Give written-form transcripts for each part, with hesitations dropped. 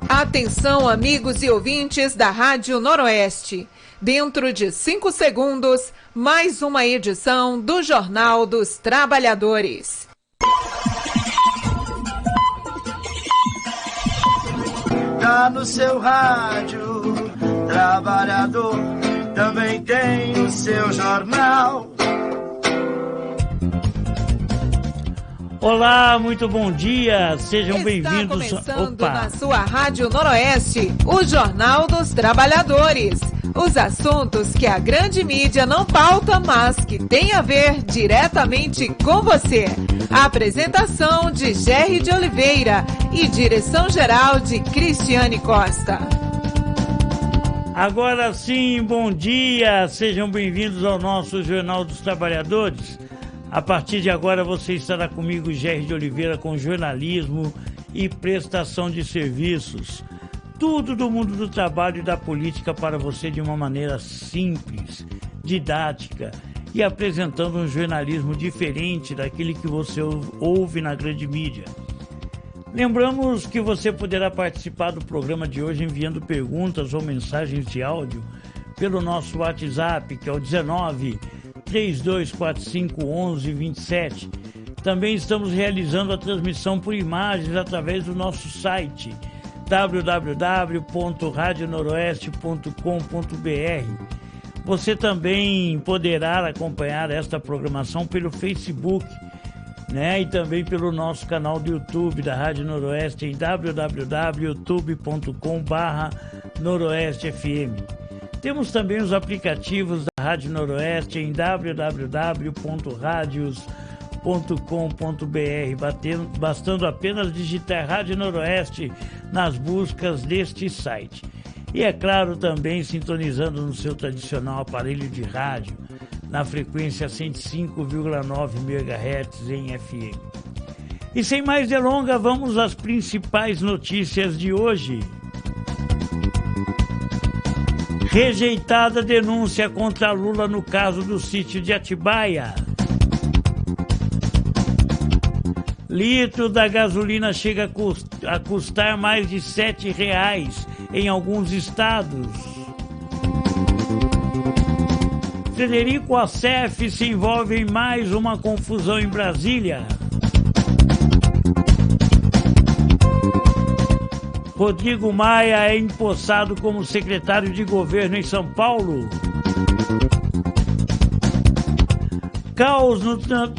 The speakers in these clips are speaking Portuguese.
Atenção, amigos e ouvintes da Rádio Noroeste. Dentro de 5 segundos, mais uma edição do Jornal dos Trabalhadores. Tá no seu rádio, trabalhador, também tem o seu jornal. Olá, muito bom dia, sejam bem-vindos. Está começando na sua Rádio Noroeste, o Jornal dos Trabalhadores. Os assuntos que a grande mídia não pauta, mas que tem a ver diretamente com você. A apresentação de Gerry de Oliveira e direção-geral de Cristiane Costa. Agora sim, bom dia, sejam bem-vindos ao nosso Jornal dos Trabalhadores. A partir de agora você estará comigo, Gerry de Oliveira, com jornalismo e prestação de serviços. Tudo do mundo do trabalho e da política para você de uma maneira simples, didática e apresentando um jornalismo diferente daquele que você ouve na grande mídia. Lembramos que você poderá participar do programa de hoje enviando perguntas ou mensagens de áudio pelo nosso WhatsApp, que é o 19-3245-1127. Também estamos realizando a transmissão por imagens através do nosso site www.radionoroeste.com.br. Você também poderá acompanhar esta programação pelo Facebook, né? E também pelo nosso canal do YouTube da Rádio Noroeste em www.youtube.com/noroestefm. Temos também os aplicativos da Rádio Noroeste em www.radios.com.br, bastando apenas digitar Rádio Noroeste nas buscas deste site. E é claro, também sintonizando no seu tradicional aparelho de rádio, na frequência 105,9 MHz em FM. E sem mais delongas, vamos às principais notícias de hoje. Rejeitada denúncia contra Lula no caso do sítio de Atibaia. Litro da gasolina chega a custar mais de R$ 7,00 em alguns estados. Frederico Assef se envolve em mais uma confusão em Brasília. Rodrigo Maia é empossado como secretário de governo em São Paulo. Caos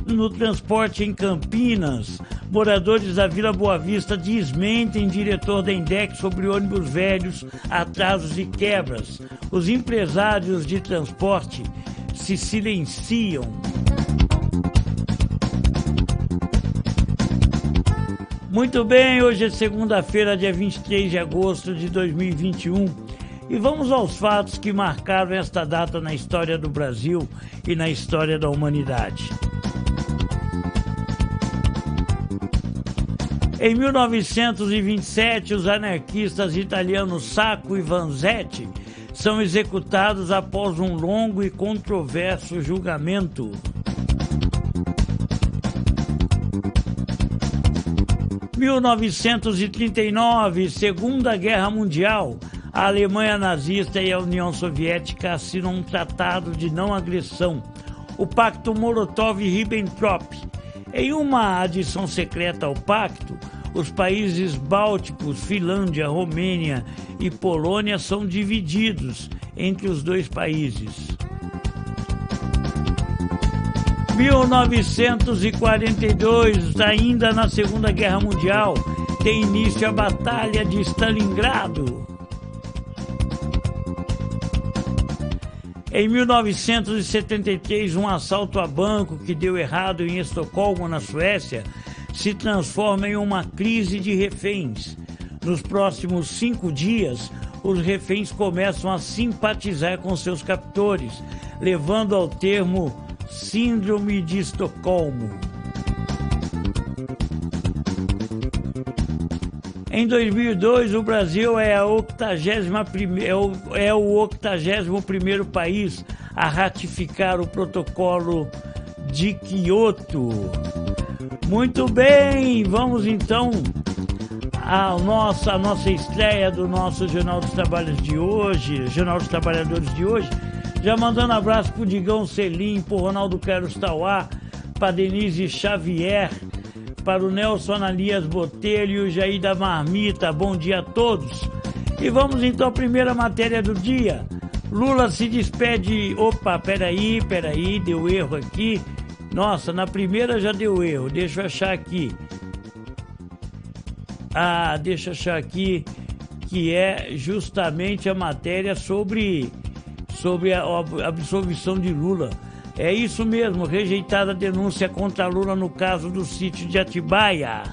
no transporte em Campinas. Moradores da Vila Boa Vista desmentem diretor da INDEC sobre ônibus velhos, atrasos e quebras. Os empresários de transporte se silenciam. Muito bem, hoje é segunda-feira, dia 23 de agosto de 2021 e vamos aos fatos que marcaram esta data na história do Brasil e na história da humanidade. Em 1927, os anarquistas italianos Sacco e Vanzetti são executados após um longo e controverso julgamento. 1939, Segunda Guerra Mundial, a Alemanha nazista e a União Soviética assinam um tratado de não agressão, o Pacto Molotov-Ribbentrop. Em uma adição secreta ao pacto, os países bálticos, Finlândia, Romênia e Polônia são divididos entre os dois países. 1942, ainda na Segunda Guerra Mundial, tem início a Batalha de Stalingrado. Em 1973, um assalto a banco que deu errado em Estocolmo, na Suécia, se transforma em uma crise de reféns. Nos próximos 5 dias, os reféns começam a simpatizar com seus captores, levando ao termo Síndrome de Estocolmo. Em 2002, o Brasil é o 81º país a ratificar o protocolo de Quioto. Muito bem, vamos então à nossa estreia do nosso Jornal dos Trabalhadores de hoje. Já mandando abraço pro Digão Selim, pro Ronaldo Carlos Tauá, pra Denise Xavier, para o Nelson Ananias Botelho e o Jair da Marmita. Bom dia a todos. E vamos então à primeira matéria do dia. Lula se despede... Opa, peraí, deu erro aqui. Nossa, na primeira já deu erro. Deixa eu achar aqui. Que é justamente a matéria sobre a absolvição de Lula. É isso mesmo, rejeitada a denúncia contra Lula no caso do sítio de Atibaia.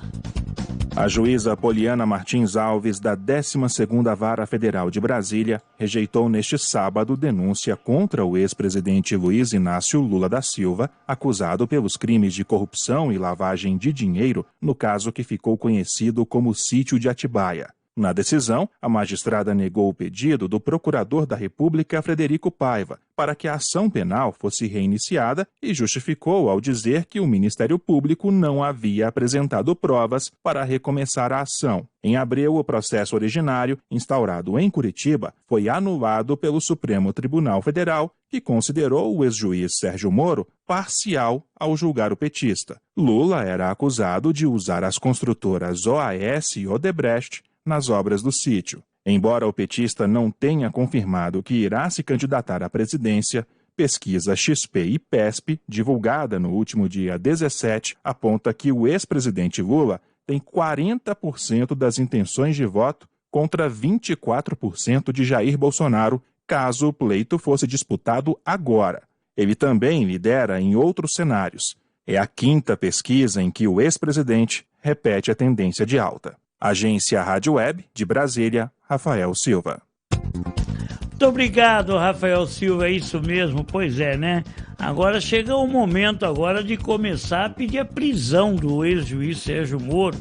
A juíza Poliana Martins Alves, da 12ª Vara Federal de Brasília, rejeitou neste sábado denúncia contra o ex-presidente Luiz Inácio Lula da Silva, acusado pelos crimes de corrupção e lavagem de dinheiro no caso que ficou conhecido como sítio de Atibaia. Na decisão, a magistrada negou o pedido do procurador da República, Frederico Paiva, para que a ação penal fosse reiniciada e justificou ao dizer que o Ministério Público não havia apresentado provas para recomeçar a ação. Em abril, o processo originário, instaurado em Curitiba, foi anulado pelo Supremo Tribunal Federal, que considerou o ex-juiz Sérgio Moro parcial ao julgar o petista. Lula era acusado de usar as construtoras OAS e Odebrecht nas obras do sítio. Embora o petista não tenha confirmado que irá se candidatar à presidência, pesquisa XP e PESP, divulgada no último dia 17, aponta que o ex-presidente Lula tem 40% das intenções de voto contra 24% de Jair Bolsonaro, caso o pleito fosse disputado agora. Ele também lidera em outros cenários. É a 5ª pesquisa em que o ex-presidente repete a tendência de alta. Agência Rádio Web, de Brasília, Rafael Silva. Muito obrigado, Rafael Silva, é isso mesmo, pois é, né? Agora chega o momento agora de começar a pedir a prisão do ex-juiz Sérgio Moro,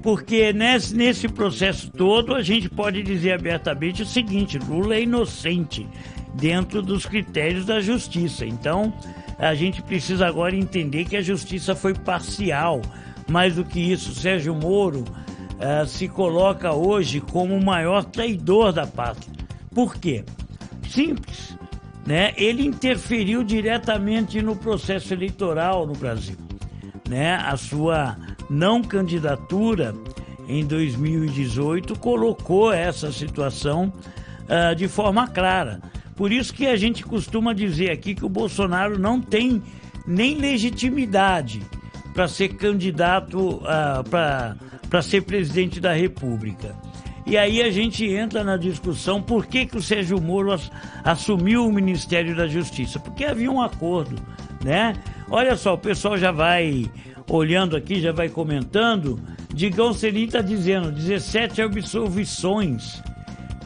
Porque nesse processo todo a gente pode dizer abertamente o seguinte: Lula é inocente dentro dos critérios da justiça. Então a gente precisa agora entender que a justiça foi parcial. Mais do que isso, Sérgio Moro se coloca hoje como o maior traidor da pátria. Por quê? Simples, né? Ele interferiu diretamente no processo eleitoral no Brasil, né? A sua não candidatura em 2018 colocou essa situação de forma clara. Por isso que a gente costuma dizer aqui que o Bolsonaro não tem nem legitimidade para ser candidato, para ser presidente da República. E aí a gente entra na discussão por que o Sérgio Moro assumiu o Ministério da Justiça. Porque havia um acordo, né? Olha só, o pessoal já vai olhando aqui, já vai comentando. Digão Celim está dizendo, 17 absolvições.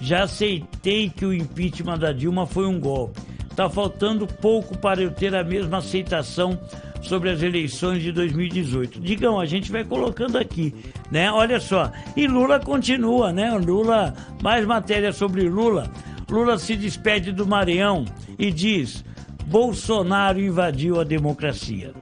Já aceitei que o impeachment da Dilma foi um golpe. Está faltando pouco para eu ter a mesma aceitação sobre as eleições de 2018. Digam, a gente vai colocando aqui, né? Olha só, e Lula continua, né? Lula, mais matéria sobre Lula. Lula se despede do Maranhão e diz: Bolsonaro invadiu a democracia.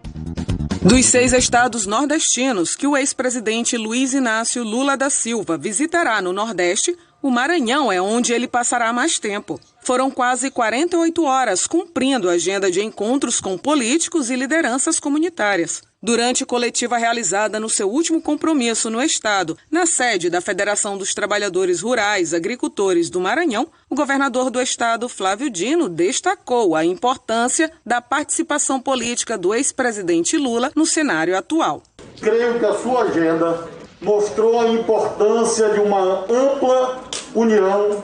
Dos 6 estados nordestinos que o ex-presidente Luiz Inácio Lula da Silva visitará no Nordeste, o Maranhão é onde ele passará mais tempo. Foram quase 48 horas cumprindo a agenda de encontros com políticos e lideranças comunitárias. Durante coletiva realizada no seu último compromisso no estado, na sede da Federação dos Trabalhadores Rurais Agricultores do Maranhão, o governador do estado, Flávio Dino, destacou a importância da participação política do ex-presidente Lula no cenário atual. Creio que a sua agenda mostrou a importância de uma ampla união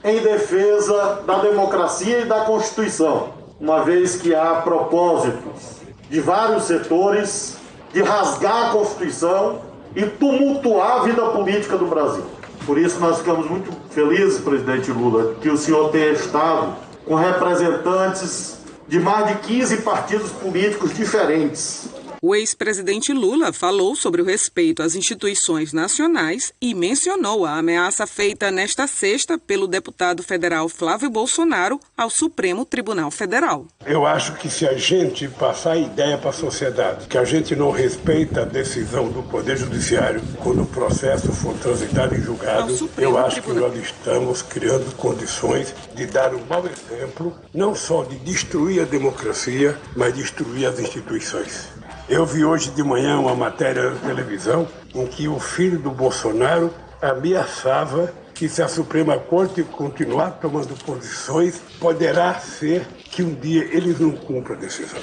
em defesa da democracia e da Constituição, uma vez que há propósitos de vários setores de rasgar a Constituição e tumultuar a vida política do Brasil. Por isso nós ficamos muito felizes, presidente Lula, que o senhor tenha estado com representantes de mais de 15 partidos políticos diferentes. O ex-presidente Lula falou sobre o respeito às instituições nacionais e mencionou a ameaça feita nesta sexta pelo deputado federal Flávio Bolsonaro ao Supremo Tribunal Federal. Eu acho que se a gente passar a ideia para a sociedade que a gente não respeita a decisão do Poder Judiciário quando o processo for transitado em julgado, eu acho que nós estamos criando condições de dar um mau exemplo, não só de destruir a democracia, mas destruir as instituições. Eu vi hoje de manhã uma matéria na televisão em que o filho do Bolsonaro ameaçava que se a Suprema Corte continuar tomando posições, poderá ser que um dia eles não cumpram a decisão.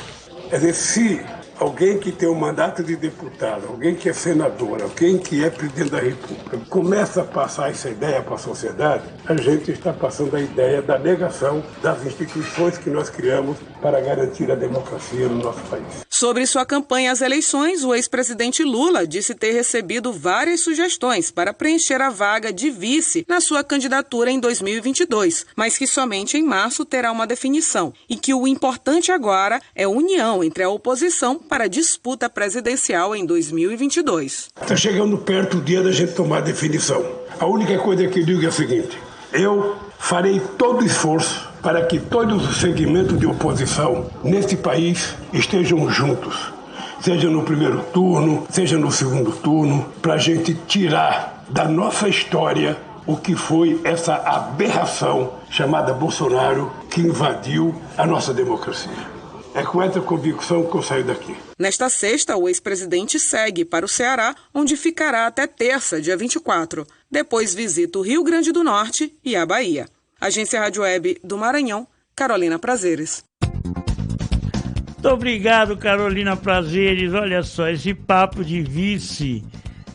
Quer dizer, se alguém que tem um mandato de deputado, alguém que é senador, alguém que é presidente da República, começa a passar essa ideia para a sociedade, a gente está passando a ideia da negação das instituições que nós criamos para garantir a democracia no nosso país. Sobre sua campanha às eleições, o ex-presidente Lula disse ter recebido várias sugestões para preencher a vaga de vice na sua candidatura em 2022, mas que somente em março terá uma definição e que o importante agora é a união entre a oposição para a disputa presidencial em 2022. Está chegando perto o dia da gente tomar a definição. A única coisa que eu digo é a seguinte: eu farei todo o esforço para que todos os segmentos de oposição neste país estejam juntos, seja no primeiro turno, seja no segundo turno, para a gente tirar da nossa história o que foi essa aberração chamada Bolsonaro que invadiu a nossa democracia. É com essa convicção que eu saio daqui. Nesta sexta, o ex-presidente segue para o Ceará, onde ficará até terça, dia 24. Depois visita o Rio Grande do Norte e a Bahia. Agência Rádio Web do Maranhão, Carolina Prazeres. Muito obrigado, Carolina Prazeres. Olha só, esse papo de vice,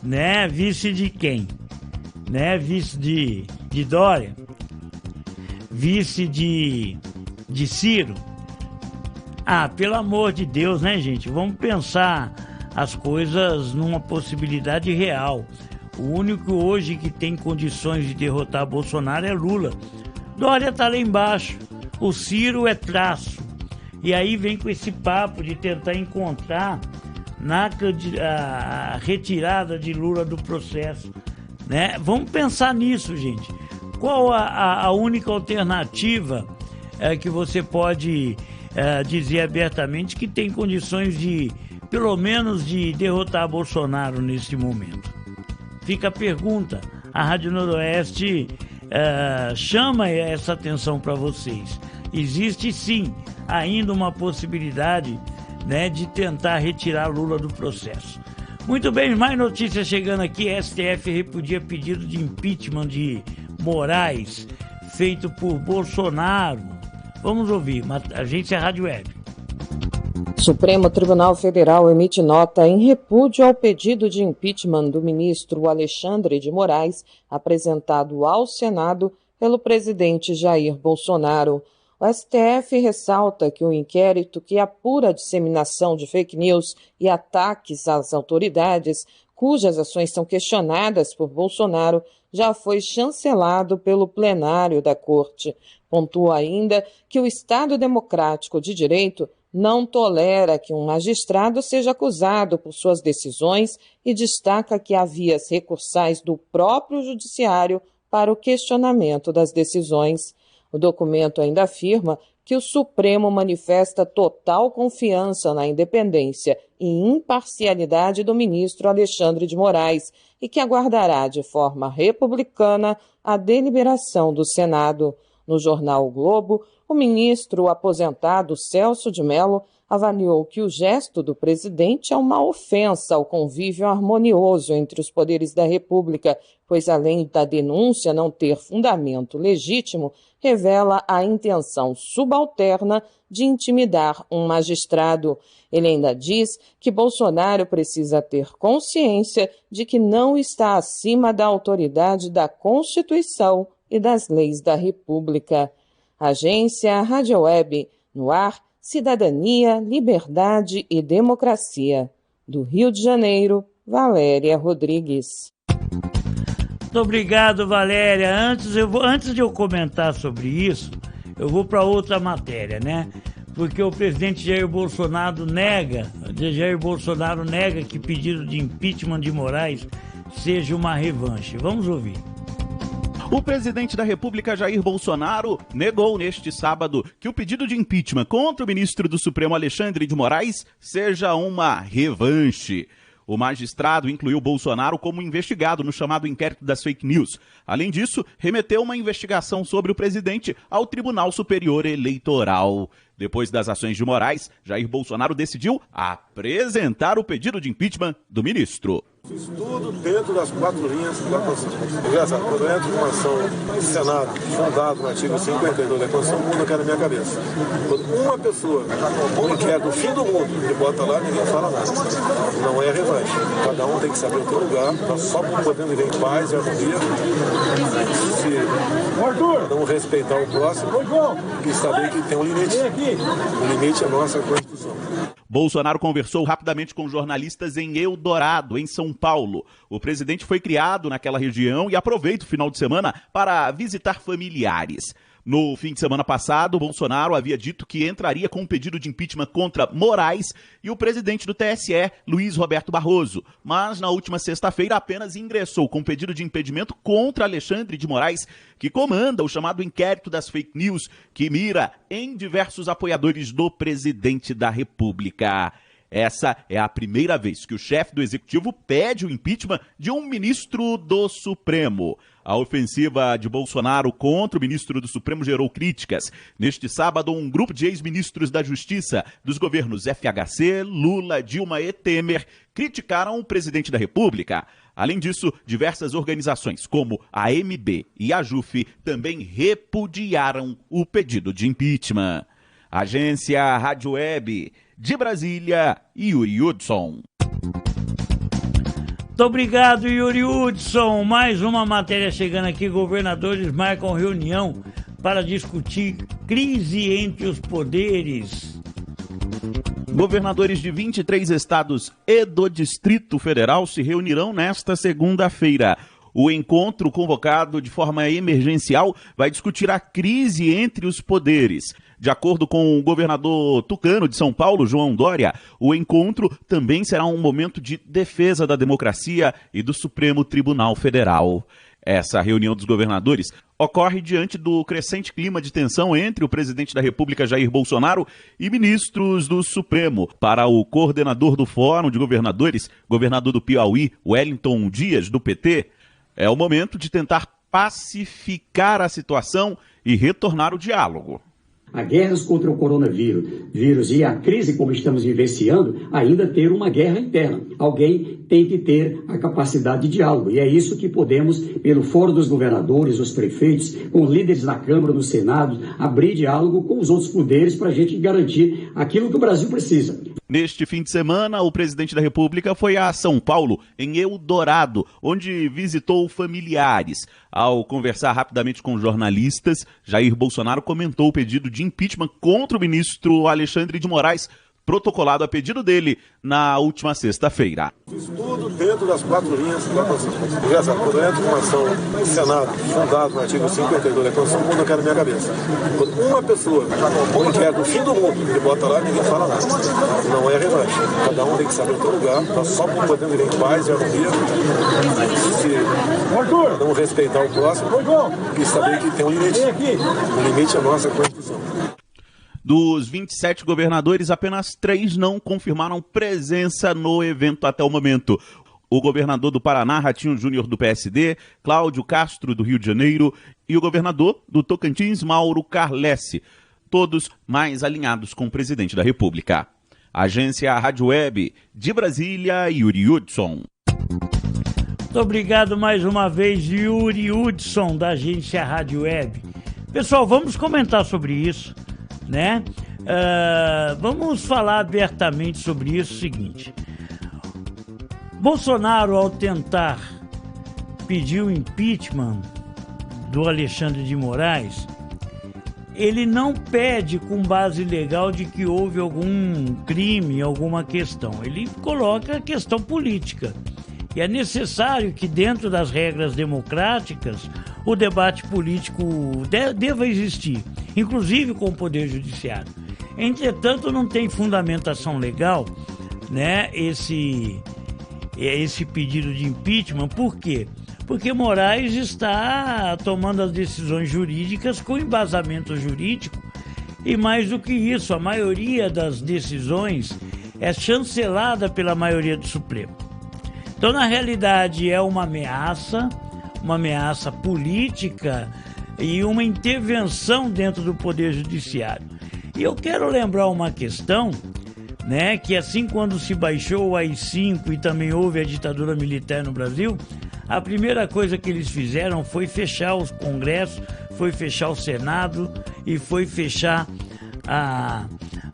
né? Vice de quem? Né? Vice de Dória? Vice de Ciro? Ah, pelo amor de Deus, né, gente? Vamos pensar as coisas numa possibilidade real. O único hoje que tem condições de derrotar Bolsonaro é Lula. Dória tá lá embaixo. O Ciro é traço. E aí vem com esse papo de tentar encontrar na a retirada de Lula do processo, né? Vamos pensar nisso, gente. Qual a única alternativa que você pode dizer abertamente que tem condições de, pelo menos, de derrotar Bolsonaro nesse momento? Fica a pergunta. A Rádio Noroeste chama essa atenção para vocês. Existe sim ainda uma possibilidade, né, de tentar retirar Lula do processo. Muito bem, mais notícias chegando aqui. STF repudia pedido de impeachment de Moraes feito por Bolsonaro. Vamos ouvir, agência Rádio Web. Supremo Tribunal Federal emite nota em repúdio ao pedido de impeachment do ministro Alexandre de Moraes, apresentado ao Senado pelo presidente Jair Bolsonaro. O STF ressalta que o inquérito que apura a disseminação de fake news e ataques às autoridades, cujas ações são questionadas por Bolsonaro, já foi chancelado pelo plenário da Corte. Pontua ainda que o Estado Democrático de Direito não tolera que um magistrado seja acusado por suas decisões e destaca que há vias recursais do próprio judiciário para o questionamento das decisões. O documento ainda afirma que o Supremo manifesta total confiança na independência e imparcialidade do ministro Alexandre de Moraes e que aguardará de forma republicana a deliberação do Senado. No jornal O Globo, o ministro aposentado Celso de Mello avaliou que o gesto do presidente é uma ofensa ao convívio harmonioso entre os poderes da República, pois além da denúncia não ter fundamento legítimo, revela a intenção subalterna de intimidar um magistrado. Ele ainda diz que Bolsonaro precisa ter consciência de que não está acima da autoridade da Constituição e das leis da República. Agência Rádio Web, no ar, Cidadania, Liberdade e Democracia. Do Rio de Janeiro, Valéria Rodrigues. Muito obrigado, Valéria. Antes de eu comentar sobre isso, eu vou para outra matéria, né? Porque o presidente Jair Bolsonaro nega que pedido de impeachment de Moraes seja uma revanche. Vamos ouvir. O presidente da República, Jair Bolsonaro, negou neste sábado que o pedido de impeachment contra o ministro do Supremo, Alexandre de Moraes, seja uma revanche. O magistrado incluiu Bolsonaro como investigado no chamado inquérito das fake news. Além disso, remeteu uma investigação sobre o presidente ao Tribunal Superior Eleitoral. Depois das ações de Moraes, Jair Bolsonaro decidiu apresentar o pedido de impeachment do ministro. Fiz tudo dentro das 4 linhas da Constituição. Engraçado, quando eu entro numa ação do Senado, fundado no artigo 52 da Constituição, o mundo cai na minha cabeça. Quando uma pessoa quer do fim do mundo e bota lá, ninguém fala nada. Não é revanche. Cada um tem que saber o seu lugar, nós só podemos viver em paz e harmonia. Se não respeitar o próximo e saber que tem um limite. O limite é a nossa Constituição. Bolsonaro conversou rapidamente com jornalistas em Eldorado, em São Paulo. O presidente foi criado naquela região e aproveita o final de semana para visitar familiares. No fim de semana passado, Bolsonaro havia dito que entraria com um pedido de impeachment contra Moraes e o presidente do TSE, Luiz Roberto Barroso. Mas na última sexta-feira apenas ingressou com um pedido de impedimento contra Alexandre de Moraes, que comanda o chamado inquérito das fake news, que mira em diversos apoiadores do presidente da República. Essa é a primeira vez que o chefe do Executivo pede o impeachment de um ministro do Supremo. A ofensiva de Bolsonaro contra o ministro do Supremo gerou críticas. Neste sábado, um grupo de ex-ministros da Justiça dos governos FHC, Lula, Dilma e Temer criticaram o presidente da República. Além disso, diversas organizações como a AMB e a JUF também repudiaram o pedido de impeachment. Agência Rádio Web, de Brasília, Yuri Hudson. Muito obrigado, Yuri Hudson. Mais uma matéria chegando aqui. Governadores marcam reunião para discutir crise entre os poderes. Governadores de 23 estados e do Distrito Federal se reunirão nesta segunda-feira. O encontro, convocado de forma emergencial, vai discutir a crise entre os poderes. De acordo com o governador tucano de São Paulo, João Dória, o encontro também será um momento de defesa da democracia e do Supremo Tribunal Federal. Essa reunião dos governadores ocorre diante do crescente clima de tensão entre o presidente da República, Jair Bolsonaro, e ministros do Supremo. Para o coordenador do Fórum de Governadores, governador do Piauí, Wellington Dias, do PT, é o momento de tentar pacificar a situação e retornar o diálogo. A guerra contra o coronavírus e a crise como estamos vivenciando, ainda ter uma guerra interna. Alguém tem que ter a capacidade de diálogo. E é isso que podemos, pelo Fórum dos Governadores, os prefeitos, com os líderes na Câmara, no Senado, abrir diálogo com os outros poderes para a gente garantir aquilo que o Brasil precisa. Neste fim de semana, o presidente da República foi a São Paulo, em Eldorado, onde visitou familiares. Ao conversar rapidamente com jornalistas, Jair Bolsonaro comentou o pedido de impeachment contra o ministro Alexandre de Moraes, protocolado a pedido dele na última sexta-feira. Fiz tudo dentro das 4 linhas da Constituição. Quando entra uma ação no Senado, fundado no artigo 52 da Constituição, o mundo quer na minha cabeça. Quando uma pessoa quer do fim do mundo e bota lá, ninguém fala nada. Não é revanche. Cada um tem que saber o seu lugar. Nós só podemos ir em paz e harmonia se cada um respeitar o próximo e saber que tem um limite. O limite é a nossa Constituição. Dos 27 governadores, apenas 3 não confirmaram presença no evento até o momento. O governador do Paraná, Ratinho Júnior, do PSD, Cláudio Castro, do Rio de Janeiro, e o governador do Tocantins, Mauro Carlesse, todos mais alinhados com o presidente da República. Agência Rádio Web, de Brasília, Yuri Hudson. Muito obrigado mais uma vez, Yuri Hudson, da Agência Rádio Web. Pessoal, vamos comentar sobre isso, né? Vamos falar abertamente sobre isso. O seguinte: Bolsonaro, ao tentar pedir o impeachment do Alexandre de Moraes, ele não pede com base legal de que houve algum crime, alguma questão. Ele coloca a questão política. E é necessário que, dentro das regras democráticas, o debate político deva existir, inclusive com o Poder Judiciário. Entretanto, não tem fundamentação legal, né, esse pedido de impeachment. Por quê? Porque Moraes está tomando as decisões jurídicas com embasamento jurídico, e mais do que isso, a maioria das decisões é chancelada pela maioria do Supremo. Então, na realidade, é uma ameaça política e uma intervenção dentro do Poder Judiciário. E eu quero lembrar uma questão, né, que assim quando se baixou o AI-5 e também houve a ditadura militar no Brasil, a primeira coisa que eles fizeram foi fechar os congressos, foi fechar o Senado e foi fechar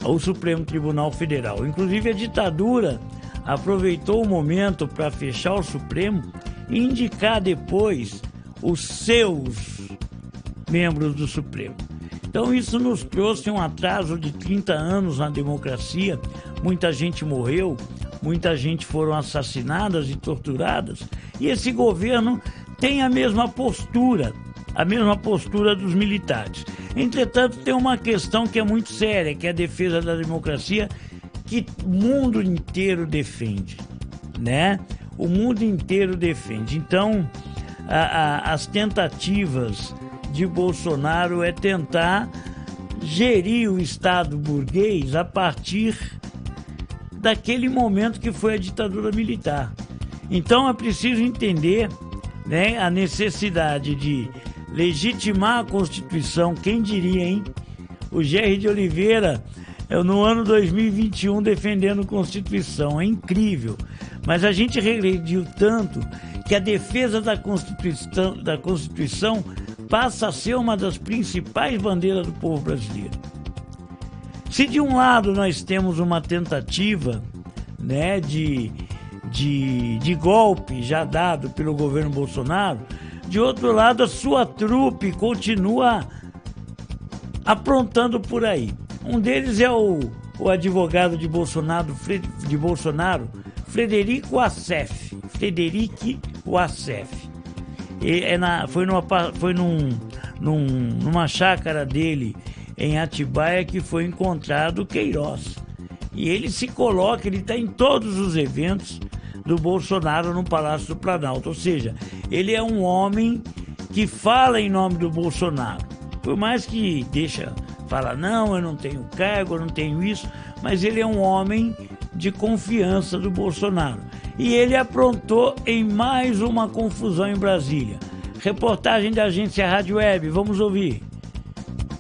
o Supremo Tribunal Federal. Inclusive a ditadura aproveitou o momento para fechar o Supremo e indicar depois os seus membros do Supremo. Então isso nos trouxe um atraso de 30 anos na democracia. Muita gente morreu, muita gente foram assassinadas e torturadas, e esse governo tem a mesma postura dos militares. Entretanto, tem uma questão que é muito séria, que é a defesa da democracia, que o mundo inteiro defende, né? O mundo inteiro defende. Então, as tentativas de Bolsonaro é tentar gerir o Estado burguês a partir daquele momento que foi a ditadura militar. Então é preciso entender, né, a necessidade de legitimar a Constituição. Quem diria, hein? O Gerry de Oliveira, no ano 2021, defendendo a Constituição. É incrível. Mas a gente regrediu tanto que a defesa da Constituição passa a ser uma das principais bandeiras do povo brasileiro. Se de um lado nós temos uma tentativa, né, de golpe já dado pelo governo Bolsonaro, de outro lado a sua trupe continua aprontando por aí. Um deles é o advogado de Bolsonaro, Frederico Wassef. Foi numa chácara dele em Atibaia que foi encontrado Queiroz. E ele se coloca, ele está em todos os eventos do Bolsonaro no Palácio do Planalto. Ou seja, ele é um homem que fala em nome do Bolsonaro. Por mais que fala, não, eu não tenho cargo, eu não tenho isso, mas ele é um homem de confiança do Bolsonaro. E ele aprontou em mais uma confusão em Brasília. Reportagem da agência Rádio Web, vamos ouvir.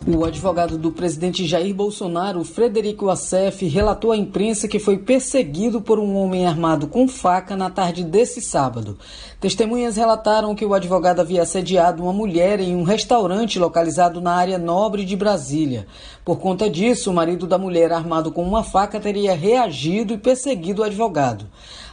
O advogado do presidente Jair Bolsonaro, Frederico Wassef, relatou à imprensa que foi perseguido por um homem armado com faca na tarde desse sábado. Testemunhas relataram que o advogado havia assediado uma mulher em um restaurante localizado na área nobre de Brasília. Por conta disso, o marido da mulher, armado com uma faca, teria reagido e perseguido o advogado.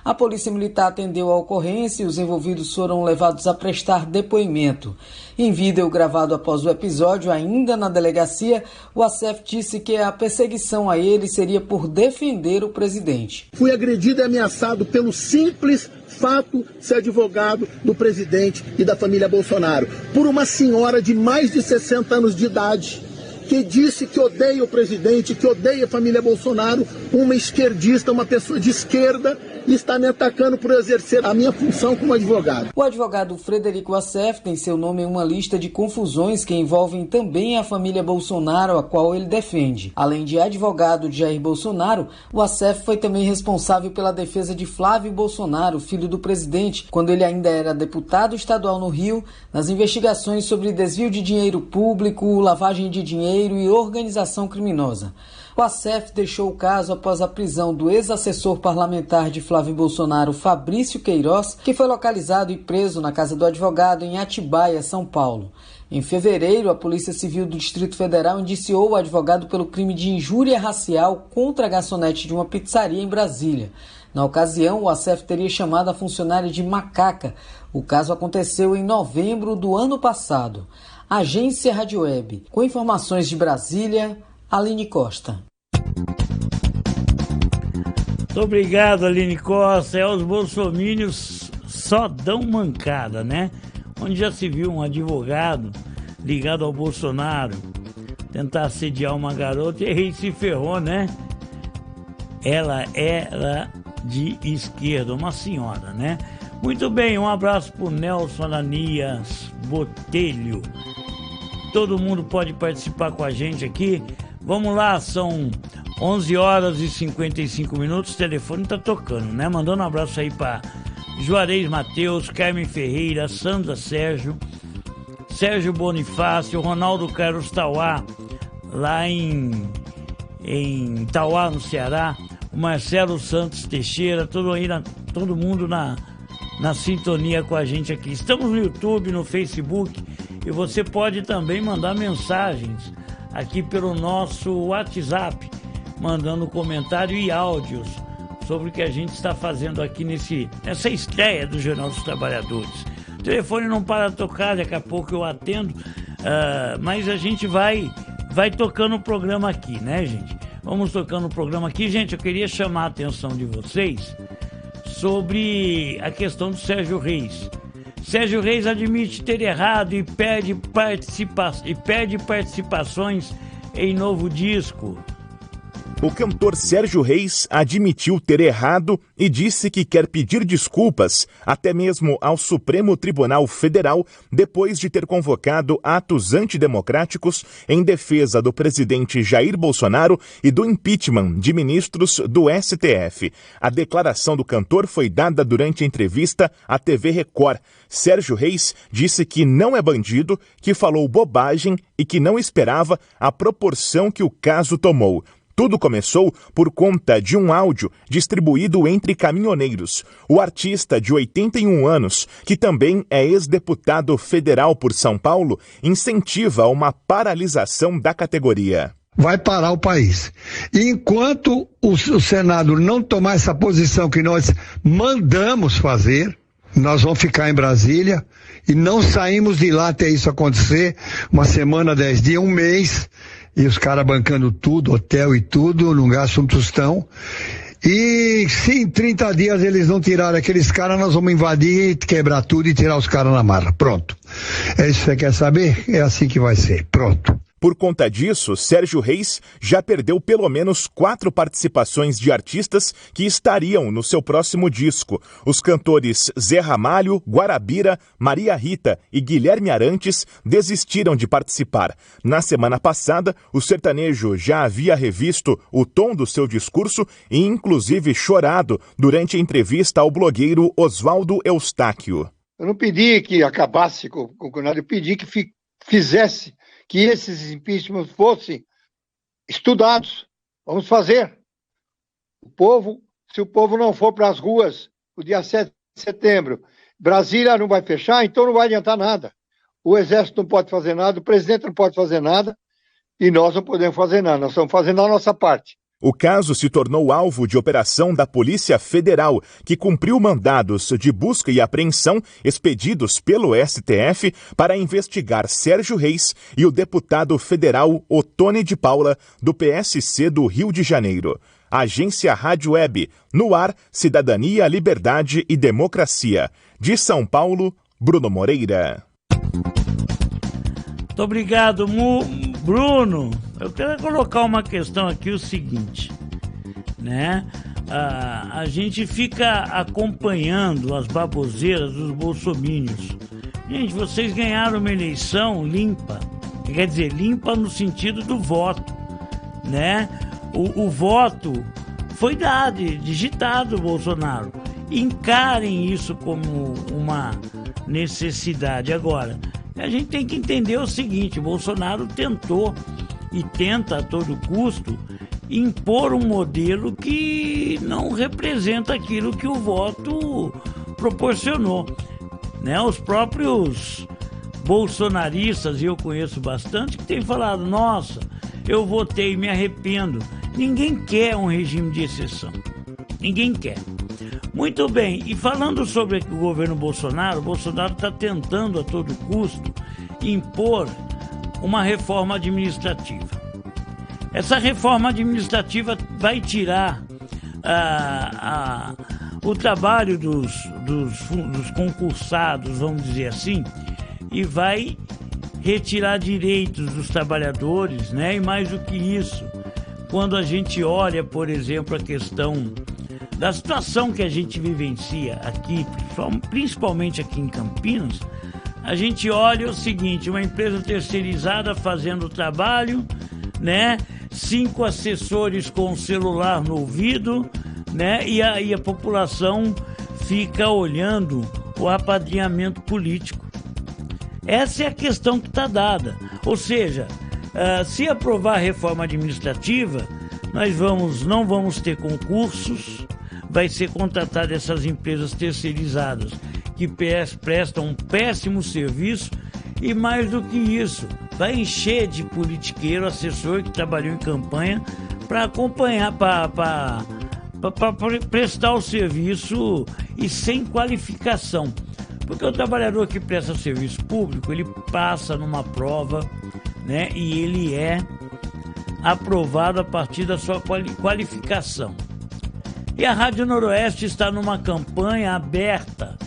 A polícia militar atendeu a ocorrência e os envolvidos foram levados a prestar depoimento. Em vídeo gravado após o episódio, ainda na delegacia, o Wassef disse que a perseguição a ele seria por defender o presidente. Fui agredido e ameaçado pelo simples fato de ser advogado do presidente e da família Bolsonaro, por uma senhora de mais de 60 anos de idade, que disse que odeia o presidente, que odeia a família Bolsonaro, uma esquerdista, uma pessoa de esquerda, e está me atacando por exercer a minha função como advogado. O advogado Frederico Wassef tem seu nome em uma lista de confusões que envolvem também a família Bolsonaro, a qual ele defende. Além de advogado de Jair Bolsonaro, o Wassef foi também responsável pela defesa de Flávio Bolsonaro, filho do presidente, quando ele ainda era deputado estadual no Rio, nas investigações sobre desvio de dinheiro público, lavagem de dinheiro e organização criminosa. O Wassef deixou o caso após a prisão do ex-assessor parlamentar de Flávio Bolsonaro, Fabrício Queiroz, que foi localizado e preso na casa do advogado em Atibaia, São Paulo. Em fevereiro, a Polícia Civil do Distrito Federal indiciou o advogado pelo crime de injúria racial contra a garçonete de uma pizzaria em Brasília. Na ocasião, o Wassef teria chamado a funcionária de macaca. O caso aconteceu em novembro do ano passado. Agência Rádio Web. Com informações de Brasília, Aline Costa. Muito obrigado, Aline Costa. Os bolsomínios só dão mancada, né? Onde já se viu um advogado ligado ao Bolsonaro tentar assediar uma garota e aí se ferrou, né? Ela era de esquerda, uma senhora, né? Muito bem, um abraço pro Nelson Ananias Botelho. Todo mundo pode participar com a gente aqui. Vamos lá, são 11 horas e 55 minutos, o telefone tá tocando, né? Mandando um abraço aí para Juarez Mateus, Carmen Ferreira, Sandra Sérgio, Sérgio Bonifácio, Ronaldo Carlos Tauá, lá em Tauá, no Ceará, o Marcelo Santos Teixeira, todo mundo na sintonia com a gente aqui. Estamos no YouTube, no Facebook, e você pode também mandar mensagens aqui pelo nosso WhatsApp, mandando comentário e áudios sobre o que a gente está fazendo aqui nessa estreia do Jornal dos Trabalhadores. O telefone não para de tocar, daqui a pouco eu atendo, mas a gente vai tocando o programa aqui, né, gente? Vamos tocando o programa aqui. Gente, eu queria chamar a atenção de vocês sobre a questão do Sérgio Reis. Sérgio Reis admite ter errado e pede participações em novo disco. O cantor Sérgio Reis admitiu ter errado e disse que quer pedir desculpas, até mesmo ao Supremo Tribunal Federal, depois de ter convocado atos antidemocráticos em defesa do presidente Jair Bolsonaro e do impeachment de ministros do STF. A declaração do cantor foi dada durante a entrevista à TV Record. Sérgio Reis disse que não é bandido, que falou bobagem e que não esperava a proporção que o caso tomou. Tudo começou por conta de um áudio distribuído entre caminhoneiros. O artista de 81 anos, que também é ex-deputado federal por São Paulo, incentiva uma paralisação da categoria. Vai parar o país. E enquanto o Senado não tomar essa posição que nós mandamos fazer, nós vamos ficar em Brasília e não saímos de lá até isso acontecer, uma semana, 10 dias, um mês, e os caras bancando tudo, hotel e tudo, não gastam um tostão. E se em 30 dias eles não tirarem aqueles caras, nós vamos invadir, quebrar tudo e tirar os caras na marra. Pronto. É isso que você quer saber? É assim que vai ser. Pronto. Por conta disso, Sérgio Reis já perdeu pelo menos 4 participações de artistas que estariam no seu próximo disco. Os cantores Zé Ramalho, Guarabira, Maria Rita e Guilherme Arantes desistiram de participar. Na semana passada, o sertanejo já havia revisto o tom do seu discurso e inclusive chorado durante a entrevista ao blogueiro Oswaldo Eustáquio. Eu não pedi que acabasse com nada, eu pedi que fizesse que esses impeachments fossem estudados. Vamos fazer. Se o povo não for para as ruas no dia 7 de setembro, Brasília não vai fechar, então não vai adiantar nada. O Exército não pode fazer nada, o presidente não pode fazer nada e nós não podemos fazer nada. Nós estamos fazendo a nossa parte. O caso se tornou alvo de operação da Polícia Federal, que cumpriu mandados de busca e apreensão expedidos pelo STF para investigar Sérgio Reis e o deputado federal Ottoni de Paula, do PSC do Rio de Janeiro. Agência Rádio Web, no ar, Cidadania, Liberdade e Democracia. De São Paulo, Bruno Moreira. Muito obrigado, Bruno. Eu quero colocar uma questão aqui, o seguinte, né? A gente fica acompanhando as baboseiras dos bolsomínios. Gente, vocês ganharam uma eleição limpa. Quer dizer, limpa no sentido do voto, né? O voto foi dado, digitado, Bolsonaro. Encarem isso como uma necessidade. Agora, a gente tem que entender o seguinte, Bolsonaro tentou e tenta a todo custo impor um modelo que não representa aquilo que o voto proporcionou, né? Os próprios bolsonaristas, e eu conheço bastante, que têm falado, nossa, eu votei e me arrependo. Ninguém quer um regime de exceção, ninguém quer. Muito bem, e falando sobre o governo Bolsonaro, Bolsonaro está tentando a todo custo impor uma reforma administrativa. Essa reforma administrativa vai tirar o trabalho dos concursados, vamos dizer assim, e vai retirar direitos dos trabalhadores, né? E mais do que isso, quando a gente olha, por exemplo, a questão da situação que a gente vivencia aqui, principalmente aqui em Campinas, a gente olha o seguinte, uma empresa terceirizada fazendo o trabalho, né? 5 assessores com o celular no ouvido, né? E aí a população fica olhando o apadrinhamento político. Essa é a questão que está dada. Ou seja, se aprovar a reforma administrativa, nós não vamos ter concursos, vai ser contratada essas empresas terceirizadas que prestam um péssimo serviço e mais do que isso, vai encher de politiqueiro, assessor que trabalhou em campanha para acompanhar, para prestar o serviço e sem qualificação. Porque o trabalhador que presta serviço público, ele passa numa prova, né, e ele é aprovado a partir da sua qualificação. E a Rádio Noroeste está numa campanha aberta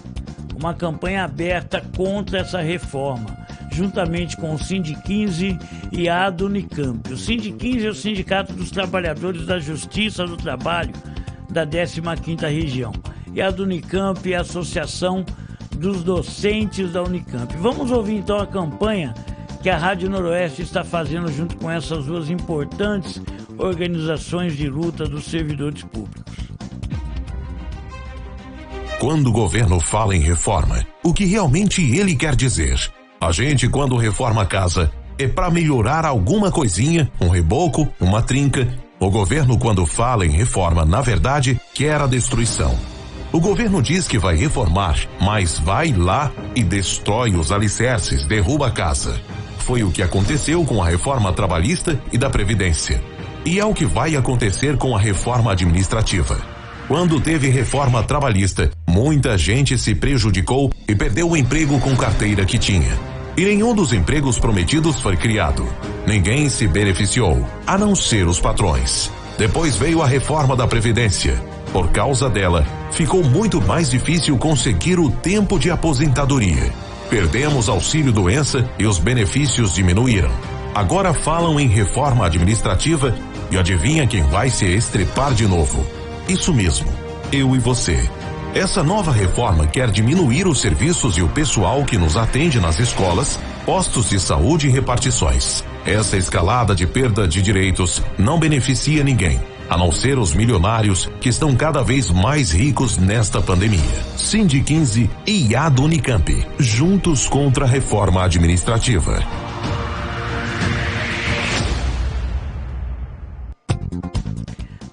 contra essa reforma, juntamente com o Sindiquinze e a Adunicamp. O Sindiquinze é o Sindicato dos Trabalhadores da Justiça do Trabalho da 15ª Região. E a Adunicamp é a Associação dos Docentes da Unicamp. Vamos ouvir então a campanha que a Rádio Noroeste está fazendo junto com essas duas importantes organizações de luta dos servidores públicos. Quando o governo fala em reforma, o que realmente ele quer dizer? A gente, quando reforma a casa, é para melhorar alguma coisinha, um reboco, uma trinca. O governo, quando fala em reforma, na verdade, quer a destruição. O governo diz que vai reformar, mas vai lá e destrói os alicerces, derruba a casa. Foi o que aconteceu com a reforma trabalhista e da Previdência. E é o que vai acontecer com a reforma administrativa. Quando teve reforma trabalhista, muita gente se prejudicou e perdeu o emprego com carteira que tinha. E nenhum dos empregos prometidos foi criado. Ninguém se beneficiou, a não ser os patrões. Depois veio a reforma da Previdência. Por causa dela, ficou muito mais difícil conseguir o tempo de aposentadoria. Perdemos auxílio-doença e os benefícios diminuíram. agora falam em reforma administrativa e adivinha quem vai se estrepar de novo? Isso mesmo, eu e você. Essa nova reforma quer diminuir os serviços e o pessoal que nos atende nas escolas, postos de saúde e repartições. Essa escalada de perda de direitos não beneficia ninguém, a não ser os milionários que estão cada vez mais ricos nesta pandemia. Sindi 15 e IAD Unicamp, juntos contra a reforma administrativa.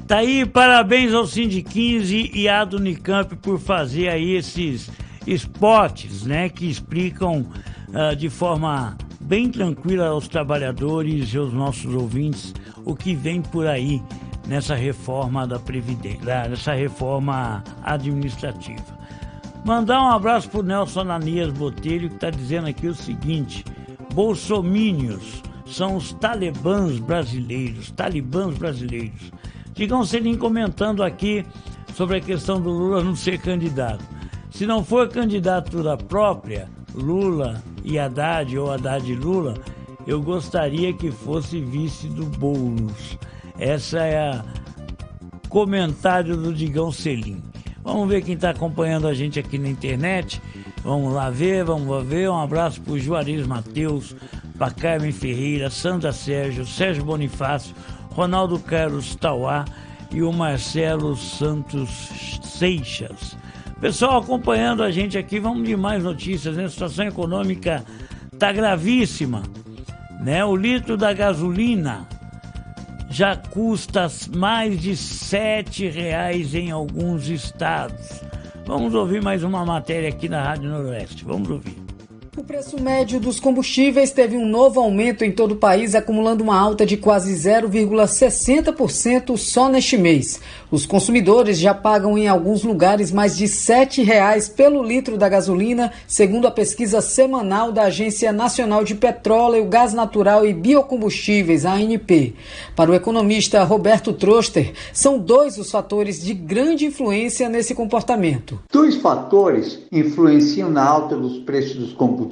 Tá aí, parabéns ao Sindi 15 e à Unicamp por fazer aí esses spots, né, que explicam de forma bem tranquila aos trabalhadores e aos nossos ouvintes o que vem por aí nessa reforma da Previdência, nessa reforma administrativa. Mandar um abraço pro Nelson Ananias Botelho, que está dizendo aqui o seguinte: bolsomínios são os talibãs brasileiros. Digam Selim comentando aqui sobre a questão do Lula não ser candidato. Se não for candidatura própria, Lula e Haddad, ou Haddad e Lula, eu gostaria que fosse vice do Boulos. Essa é a comentário do Digão Selim. Vamos ver quem está acompanhando a gente aqui na internet. Vamos lá ver. Um abraço para o Juarez Matheus, para Carmen Ferreira, Sandra Sérgio, Sérgio Bonifácio, Ronaldo Carlos Tauá e o Marcelo Santos Seixas. Pessoal acompanhando a gente aqui, vamos de mais notícias, né? A situação econômica tá gravíssima, né? O litro da gasolina já custa mais de R$7 em alguns estados. Vamos ouvir mais uma matéria aqui na Rádio Noroeste. Vamos ouvir. O preço médio dos combustíveis teve um novo aumento em todo o país, acumulando uma alta de quase 0,60% só neste mês. Os consumidores já pagam em alguns lugares mais de R$7 pelo litro da gasolina, segundo a pesquisa semanal da Agência Nacional de Petróleo, Gás Natural e Biocombustíveis, ANP. Para o economista Roberto Troster, são dois os fatores de grande influência nesse comportamento. Dois fatores influenciam na alta dos preços dos combustíveis.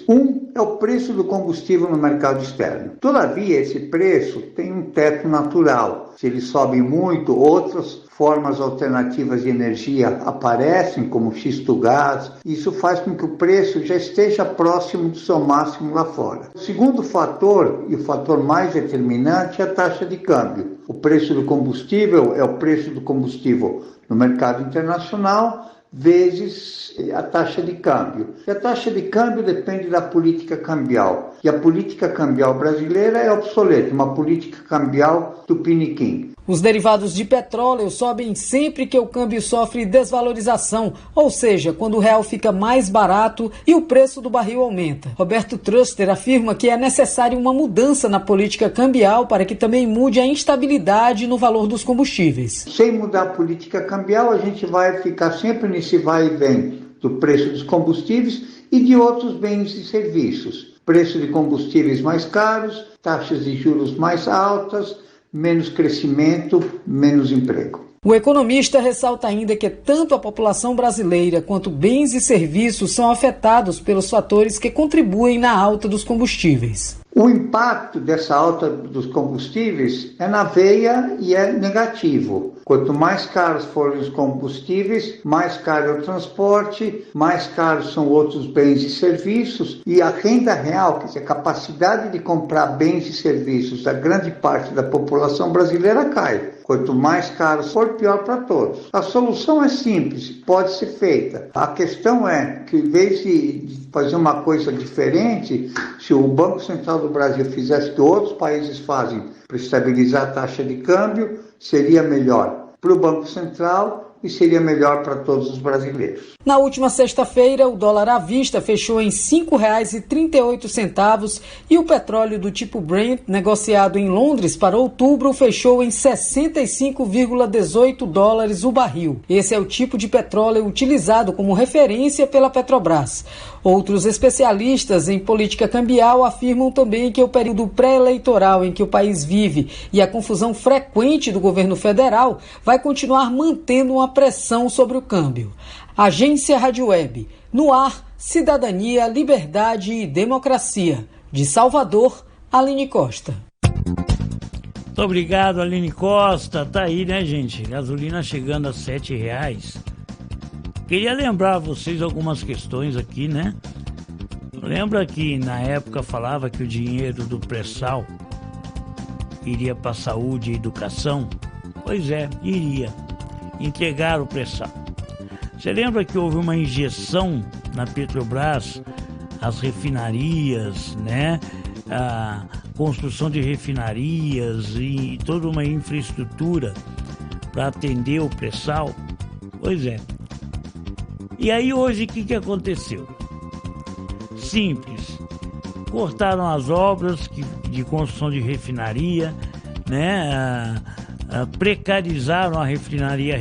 Um é o preço do combustível no mercado externo. Todavia, esse preço tem um teto natural. Se ele sobe muito, outras formas alternativas de energia aparecem, como xisto gás. Isso faz com que o preço já esteja próximo do seu máximo lá fora. O segundo fator, e o fator mais determinante, é a taxa de câmbio. O preço do combustível é o preço do combustível no mercado internacional, vezes a taxa de câmbio. E a taxa de câmbio depende da política cambial. E a política cambial brasileira é obsoleta, uma política cambial tupiniquim. Os derivados de petróleo sobem sempre que o câmbio sofre desvalorização, ou seja, quando o real fica mais barato e o preço do barril aumenta. Roberto Truster afirma que é necessária uma mudança na política cambial para que também mude a instabilidade no valor dos combustíveis. Sem mudar a política cambial, a gente vai ficar sempre nesse vai e vem do preço dos combustíveis e de outros bens e serviços. Preço de combustíveis mais caros, taxas de juros mais altas, menos crescimento, menos emprego. O economista ressalta ainda que tanto a população brasileira quanto bens e serviços são afetados pelos fatores que contribuem na alta dos combustíveis. O impacto dessa alta dos combustíveis é na veia e é negativo. Quanto mais caros forem os combustíveis, mais caro é o transporte, mais caros são outros bens e serviços, e a renda real, quer dizer, a capacidade de comprar bens e serviços da grande parte da população brasileira cai. Quanto mais caro for, pior para todos. A solução é simples, pode ser feita. A questão é que, em vez de fazer uma coisa diferente, se o Banco Central do Brasil fizesse o que outros países fazem para estabilizar a taxa de câmbio, seria melhor para o Banco Central e seria melhor para todos os brasileiros. Na última sexta-feira, o dólar à vista fechou em R$ 5,38 e o petróleo do tipo Brent, negociado em Londres para outubro, fechou em $60,18 o barril. Esse é o tipo de petróleo utilizado como referência pela Petrobras. Outros especialistas em política cambial afirmam também que o período pré-eleitoral em que o país vive e a confusão frequente do governo federal vai continuar mantendo uma pressão sobre o câmbio. Agência Rádio Web. No ar, cidadania, liberdade e democracia. De Salvador, Aline Costa. Muito obrigado, Aline Costa. Tá aí, né, gente? Gasolina chegando a R$7. Queria lembrar a vocês algumas questões aqui, né? Lembra que na época falava que o dinheiro do pré-sal iria para saúde e educação? Pois é, iria. Entregar o pré-sal. Você lembra que houve uma injeção na Petrobras, as refinarias, né? A construção de refinarias e toda uma infraestrutura para atender o pré-sal? Pois é. E aí hoje o que aconteceu? Simples. Cortaram as obras de construção de refinaria, né? Precarizaram a refinaria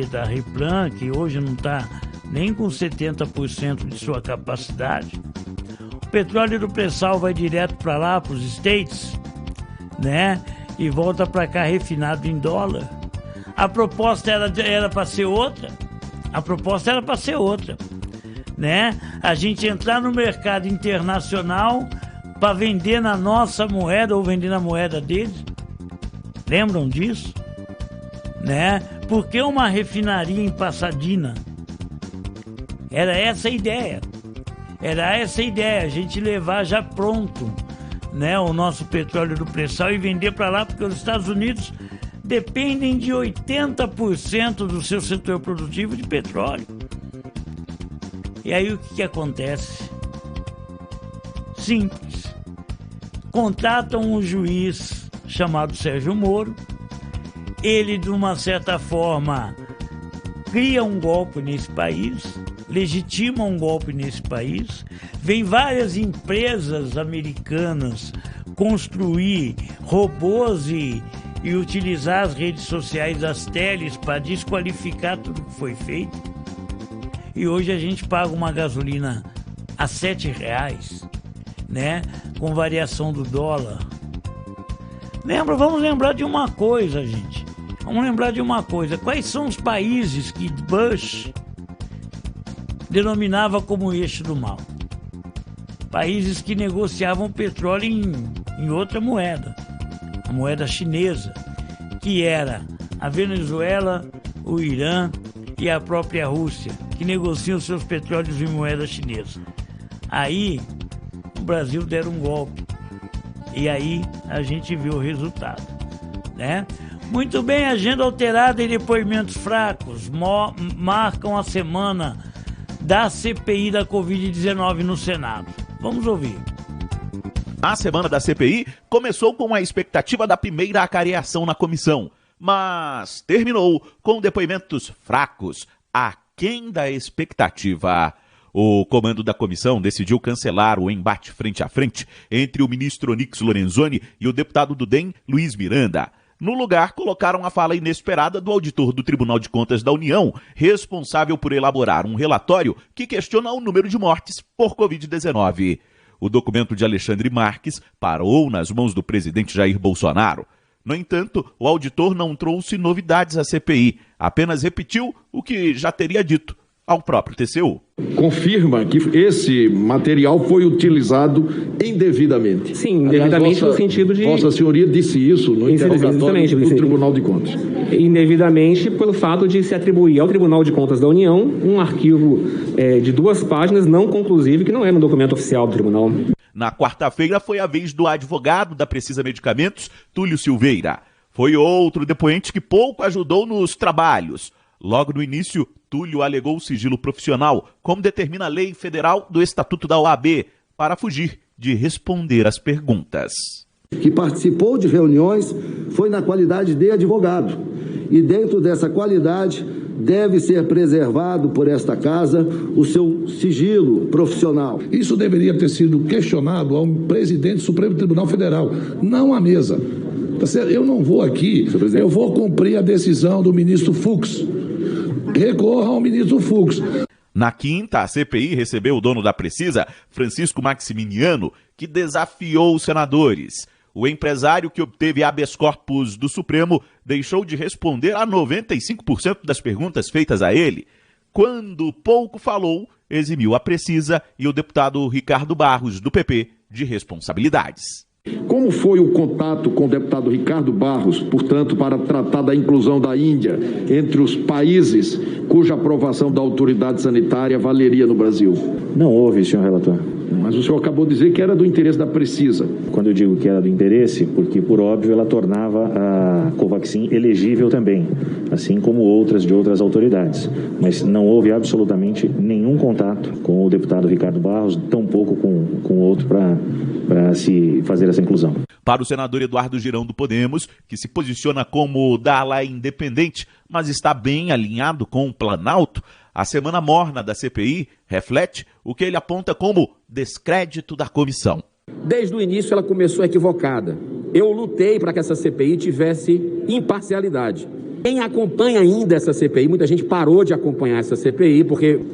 da Replan, que hoje não está nem com 70% de sua capacidade. O petróleo do pré-sal vai direto para lá, para os States, né? E volta para cá refinado em dólar. A proposta era para ser outra. Né? A gente entrar no mercado internacional para vender na nossa moeda ou vender na moeda deles. Lembram disso? Né? Por que uma refinaria em Pasadena? Era essa a ideia, a gente levar já pronto, né, o nosso petróleo do pré-sal e vender para lá, porque os Estados Unidos dependem de 80% do seu setor produtivo de petróleo. E aí o que acontece? Simples. Contratam um juiz chamado Sérgio Moro. Ele, de uma certa forma, cria um golpe nesse país, legitima um golpe nesse país. Vem várias empresas americanas construir robôs e utilizar as redes sociais, as teles, para desqualificar tudo que foi feito. E hoje a gente paga uma gasolina a R$7, né? Com variação do dólar. Vamos lembrar de uma coisa, gente. Quais são os países que Bush denominava como eixo do mal? Países que negociavam petróleo em outra moeda. A moeda chinesa, que era a Venezuela, o Irã e a própria Rússia, que negociam seus petróleos em moeda chinesa. Aí, o Brasil deram um golpe. E aí, a gente viu o resultado, né? Muito bem, agenda alterada e depoimentos fracos marcam a semana da CPI da Covid-19 no Senado. Vamos ouvir. A semana da CPI começou com a expectativa da primeira acareação na comissão, mas terminou com depoimentos fracos, aquém da expectativa. O comando da comissão decidiu cancelar o embate frente a frente entre o ministro Onyx Lorenzoni e o deputado do DEM, Luiz Miranda. No lugar, colocaram a fala inesperada do auditor do Tribunal de Contas da União, responsável por elaborar um relatório que questiona o número de mortes por Covid-19. O documento de Alexandre Marques parou nas mãos do presidente Jair Bolsonaro. No entanto, o auditor não trouxe novidades à CPI, apenas repetiu o que já teria dito ao próprio TCU. Confirma que esse material foi utilizado indevidamente. Sim, indevidamente no sentido de... Vossa Senhoria disse isso no interrogatório do Tribunal de Contas. Indevidamente pelo fato de se atribuir ao Tribunal de Contas da União um arquivo de 2 páginas não conclusivo, que não era um documento oficial do Tribunal. Na quarta-feira foi a vez do advogado da Precisa Medicamentos, Túlio Silveira. Foi outro depoente que pouco ajudou nos trabalhos. Logo no início, Túlio alegou sigilo profissional, como determina a lei federal do Estatuto da OAB, para fugir de responder às perguntas. Que participou de reuniões foi na qualidade de advogado. E dentro dessa qualidade deve ser preservado por esta casa o seu sigilo profissional. Isso deveria ter sido questionado ao presidente do Supremo Tribunal Federal, não à mesa. Eu não vou aqui, eu vou cumprir a decisão do ministro Fux. Recorra ao ministro Fux. Na quinta, a CPI recebeu o dono da Precisa, Francisco Maximiliano, que desafiou os senadores. O empresário que obteve habeas corpus do Supremo deixou de responder a 95% das perguntas feitas a ele. Quando pouco falou, eximiu a Precisa e o deputado Ricardo Barros, do PP, de responsabilidades. Como foi o contato com o deputado Ricardo Barros, portanto, para tratar da inclusão da Índia entre os países cuja aprovação da autoridade sanitária valeria no Brasil? Não houve, senhor relator. Mas o senhor acabou de dizer que era do interesse da Precisa. Quando eu digo que era do interesse, porque, por óbvio, ela tornava a Covaxin elegível também, assim como outras de outras autoridades. Mas não houve absolutamente nenhum contato com o deputado Ricardo Barros, tampouco com outro para se fazer essa inclusão. Para o senador Eduardo Girão do Podemos, que se posiciona como da ala independente, mas está bem alinhado com o Planalto, a semana morna da CPI reflete o que ele aponta como descrédito da comissão. Desde o início ela começou equivocada. Eu lutei para que essa CPI tivesse imparcialidade. Quem acompanha ainda essa CPI, muita gente parou de acompanhar essa CPI,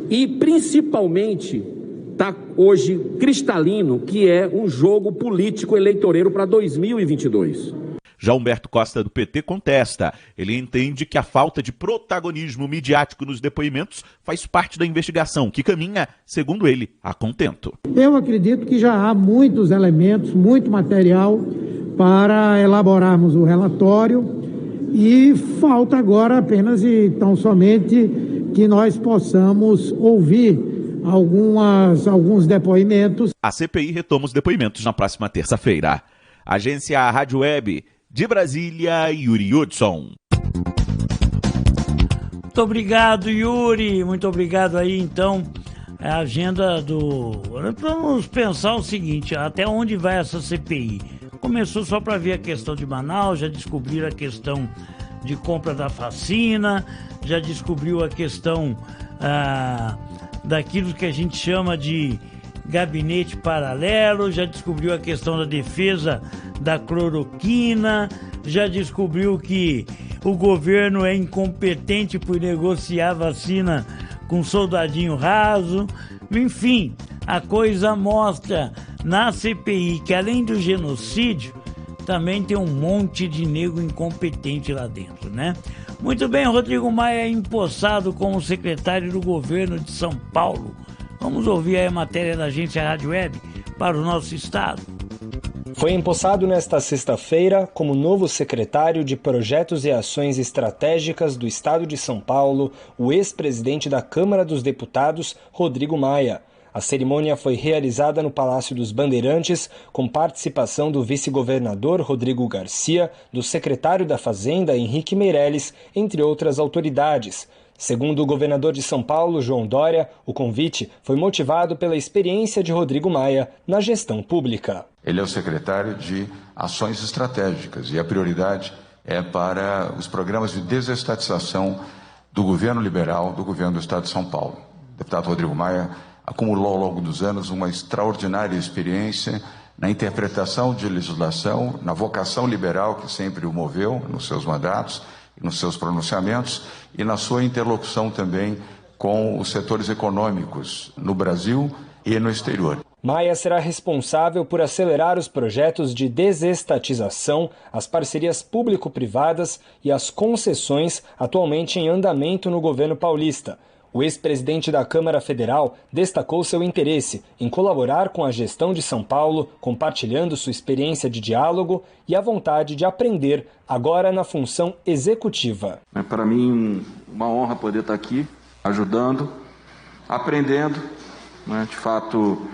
e principalmente está hoje cristalino que é um jogo político eleitoreiro para 2022. Já Humberto Costa, do PT, contesta. Ele entende que a falta de protagonismo midiático nos depoimentos faz parte da investigação, que caminha, segundo ele, a contento. Eu acredito que já há muitos elementos, muito material para elaborarmos o relatório e falta agora apenas e tão somente que nós possamos ouvir alguns depoimentos. A CPI retoma os depoimentos na próxima terça-feira. Agência Rádio Web de Brasília, Yuri Hudson. Muito obrigado, Yuri. Muito obrigado aí, então. A agenda do... Vamos pensar o seguinte, até onde vai essa CPI? Começou só para ver a questão de Manaus, já descobriram a questão de compra da vacina, já descobriu a questão daquilo que a gente chama de gabinete paralelo, já descobriu a questão da defesa da cloroquina, já descobriu que o governo é incompetente por negociar vacina com soldadinho raso. Enfim, a coisa mostra na CPI que além do genocídio, também tem um monte de nego incompetente lá dentro, né? Muito bem, Rodrigo Maia é empossado como secretário do governo de São Paulo. Vamos ouvir aí a matéria da agência Rádio Web para o nosso estado. Foi empossado nesta sexta-feira como novo secretário de Projetos e Ações Estratégicas do Estado de São Paulo, o ex-presidente da Câmara dos Deputados, Rodrigo Maia. A cerimônia foi realizada no Palácio dos Bandeirantes, com participação do vice-governador Rodrigo Garcia, do secretário da Fazenda Henrique Meirelles, entre outras autoridades. Segundo o governador de São Paulo, João Dória, o convite foi motivado pela experiência de Rodrigo Maia na gestão pública. Ele é o secretário de Ações Estratégicas e a prioridade é para os programas de desestatização do governo liberal do governo do Estado de São Paulo. O deputado Rodrigo Maia acumulou ao longo dos anos uma extraordinária experiência na interpretação de legislação, na vocação liberal que sempre o moveu nos seus mandatos, nos seus pronunciamentos e na sua interlocução também com os setores econômicos no Brasil e no exterior. Maia será responsável por acelerar os projetos de desestatização, as parcerias público-privadas e as concessões atualmente em andamento no governo paulista. O ex-presidente da Câmara Federal destacou seu interesse em colaborar com a gestão de São Paulo, compartilhando sua experiência de diálogo e a vontade de aprender, agora na função executiva. É para mim uma honra poder estar aqui, ajudando, aprendendo, de fato,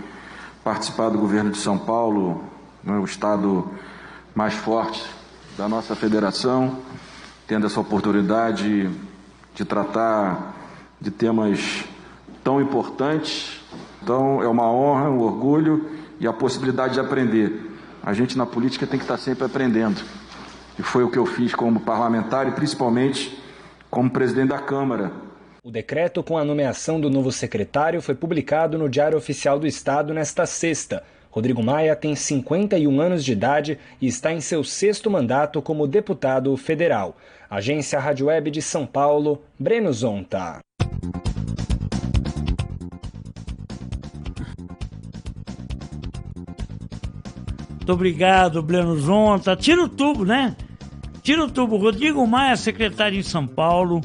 participar do governo de São Paulo, o estado mais forte da nossa federação, tendo essa oportunidade de tratar de temas tão importantes. Então é uma honra, um orgulho e a possibilidade de aprender. A gente na política tem que estar sempre aprendendo. E foi o que eu fiz como parlamentar e principalmente como presidente da Câmara. O decreto com a nomeação do novo secretário foi publicado no Diário Oficial do Estado nesta sexta. Rodrigo Maia tem 51 anos de idade e está em seu 6º mandato como deputado federal. Agência Rádio Web de São Paulo, Breno Zonta. Muito obrigado, Breno Zonta. Tira o tubo, né? Tira o tubo. Rodrigo Maia, secretário em São Paulo,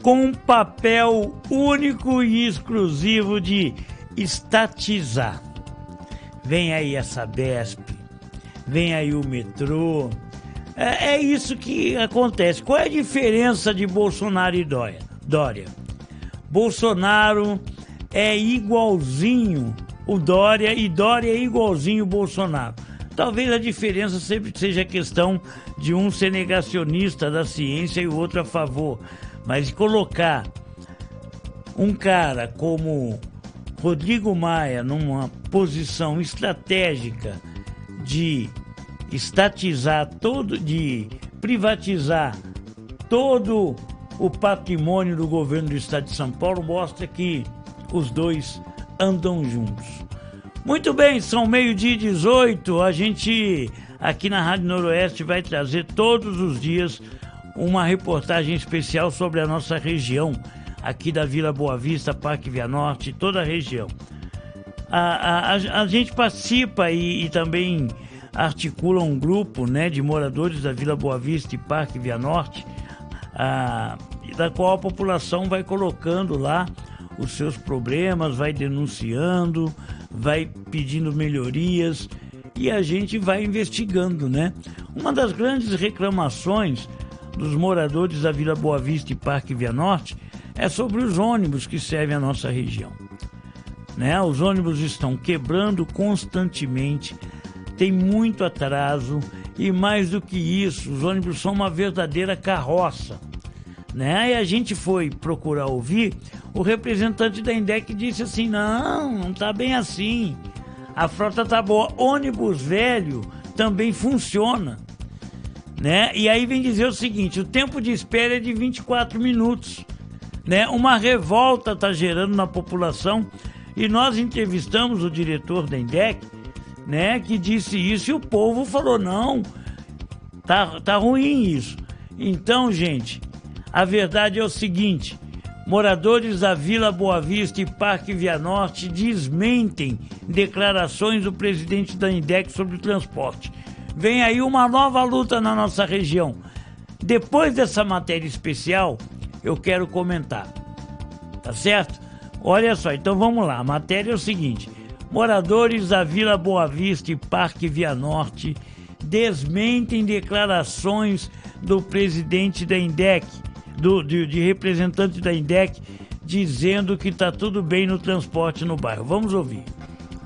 com um papel único e exclusivo de estatizar. vem aí a Sabesp, vem aí o metrô. É isso que acontece. Qual é a diferença de Bolsonaro e Dória? Bolsonaro é igualzinho o Dória e Dória é igualzinho o Bolsonaro. Talvez a diferença sempre seja a questão de um ser negacionista da ciência e o outro a favor. Mas colocar um cara como Rodrigo Maia numa posição estratégica de estatizar de privatizar todo o patrimônio do governo do estado de São Paulo, mostra que os dois andam juntos. Muito bem, são 12h18, a gente aqui na Rádio Noroeste vai trazer todos os dias uma reportagem especial sobre a nossa região, aqui da Vila Boa Vista, Parque Via Norte, toda a região. A gente participa e também articula um grupo, né, de moradores da Vila Boa Vista e Parque Via Norte, da qual a população vai colocando lá os seus problemas, vai denunciando, vai pedindo melhorias e a gente vai investigando, né? Uma das grandes reclamações dos moradores da Vila Boa Vista e Parque Via Norte é sobre os ônibus que servem a nossa região, né? Os ônibus estão quebrando constantemente, tem muito atraso e mais do que isso, os ônibus são uma verdadeira carroça, né? E a gente foi procurar ouvir, o representante da INDEC disse assim, não tá bem assim, a frota tá boa, ônibus velho também funciona, né? E aí vem dizer o seguinte, o tempo de espera é de 24 minutos, né? Uma revolta tá gerando na população e nós entrevistamos o diretor da INDEC, né, que disse isso e o povo falou, não, tá ruim isso. Então, gente, a verdade é o seguinte, moradores da Vila Boa Vista e Parque Via Norte desmentem declarações do presidente da INDEC sobre o transporte. Vem aí uma nova luta na nossa região. Depois dessa matéria especial, eu quero comentar, tá certo? Olha só, então vamos lá, a matéria é o seguinte, moradores da Vila Boa Vista e Parque Via Norte desmentem declarações do presidente da INDEC, de representante da INDEC, dizendo que está tudo bem no transporte no bairro. Vamos ouvir.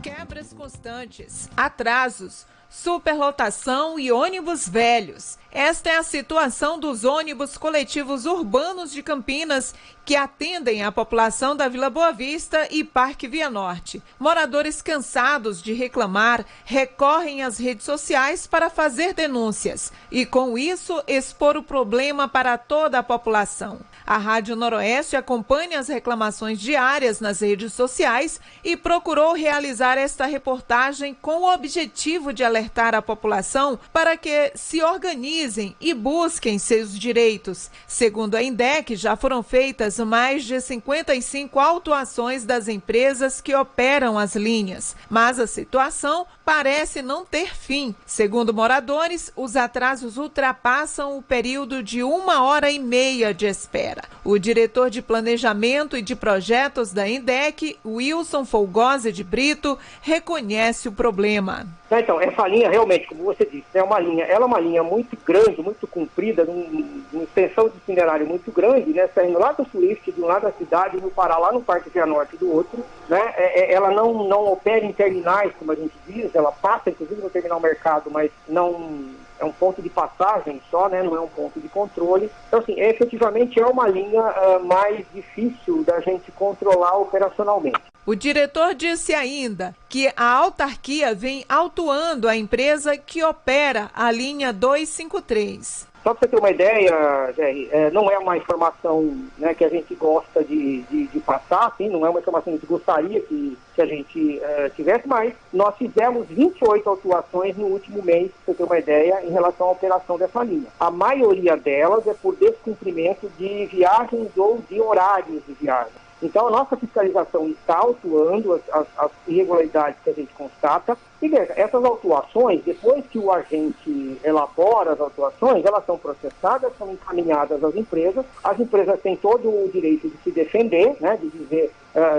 Quebras constantes, atrasos, superlotação e ônibus velhos. Esta é a situação dos ônibus coletivos urbanos de Campinas que atendem a população da Vila Boa Vista e Parque Via Norte. Moradores cansados de reclamar recorrem às redes sociais para fazer denúncias e, com isso, expor o problema para toda a população. A Rádio Noroeste acompanha as reclamações diárias nas redes sociais e procurou realizar esta reportagem com o objetivo de alertar a população para que se organize e busquem seus direitos. Segundo a INDEC, já foram feitas mais de 55 autuações das empresas que operam as linhas, mas a situação parece não ter fim. Segundo moradores, os atrasos ultrapassam o período de 1h30 de espera. O diretor de Planejamento e de Projetos da INDEC, Wilson Folgosi de Brito, reconhece o problema. Então, essa linha realmente, como você disse, ela é uma linha muito grande, muito comprida, numa extensão de itinerário muito grande, né, saindo lá do Suíte, de um lado da cidade, e parar lá no Parque Via Norte do outro, né, ela não opera em terminais, como a gente diz, ela passa inclusive no terminal mercado, mas não é um ponto de passagem só, né, não é um ponto de controle. Então, assim, efetivamente é uma linha mais difícil da gente controlar operacionalmente. O diretor disse ainda que a autarquia vem autuando a empresa que opera a linha 253. Só para você ter uma ideia, Jerry, não é uma informação, né, que a gente gosta de passar, assim, não é uma informação que a gente gostaria que a gente tivesse, mas nós fizemos 28 autuações no último mês, para você ter uma ideia, em relação à operação dessa linha. A maioria delas é por descumprimento de viagens ou de horários de viagem. Então, a nossa fiscalização está autuando as irregularidades que a gente constata. E veja, essas autuações, depois que o agente elabora as autuações, elas são processadas, são encaminhadas às empresas. As empresas têm todo o direito de se defender, né, de dizer,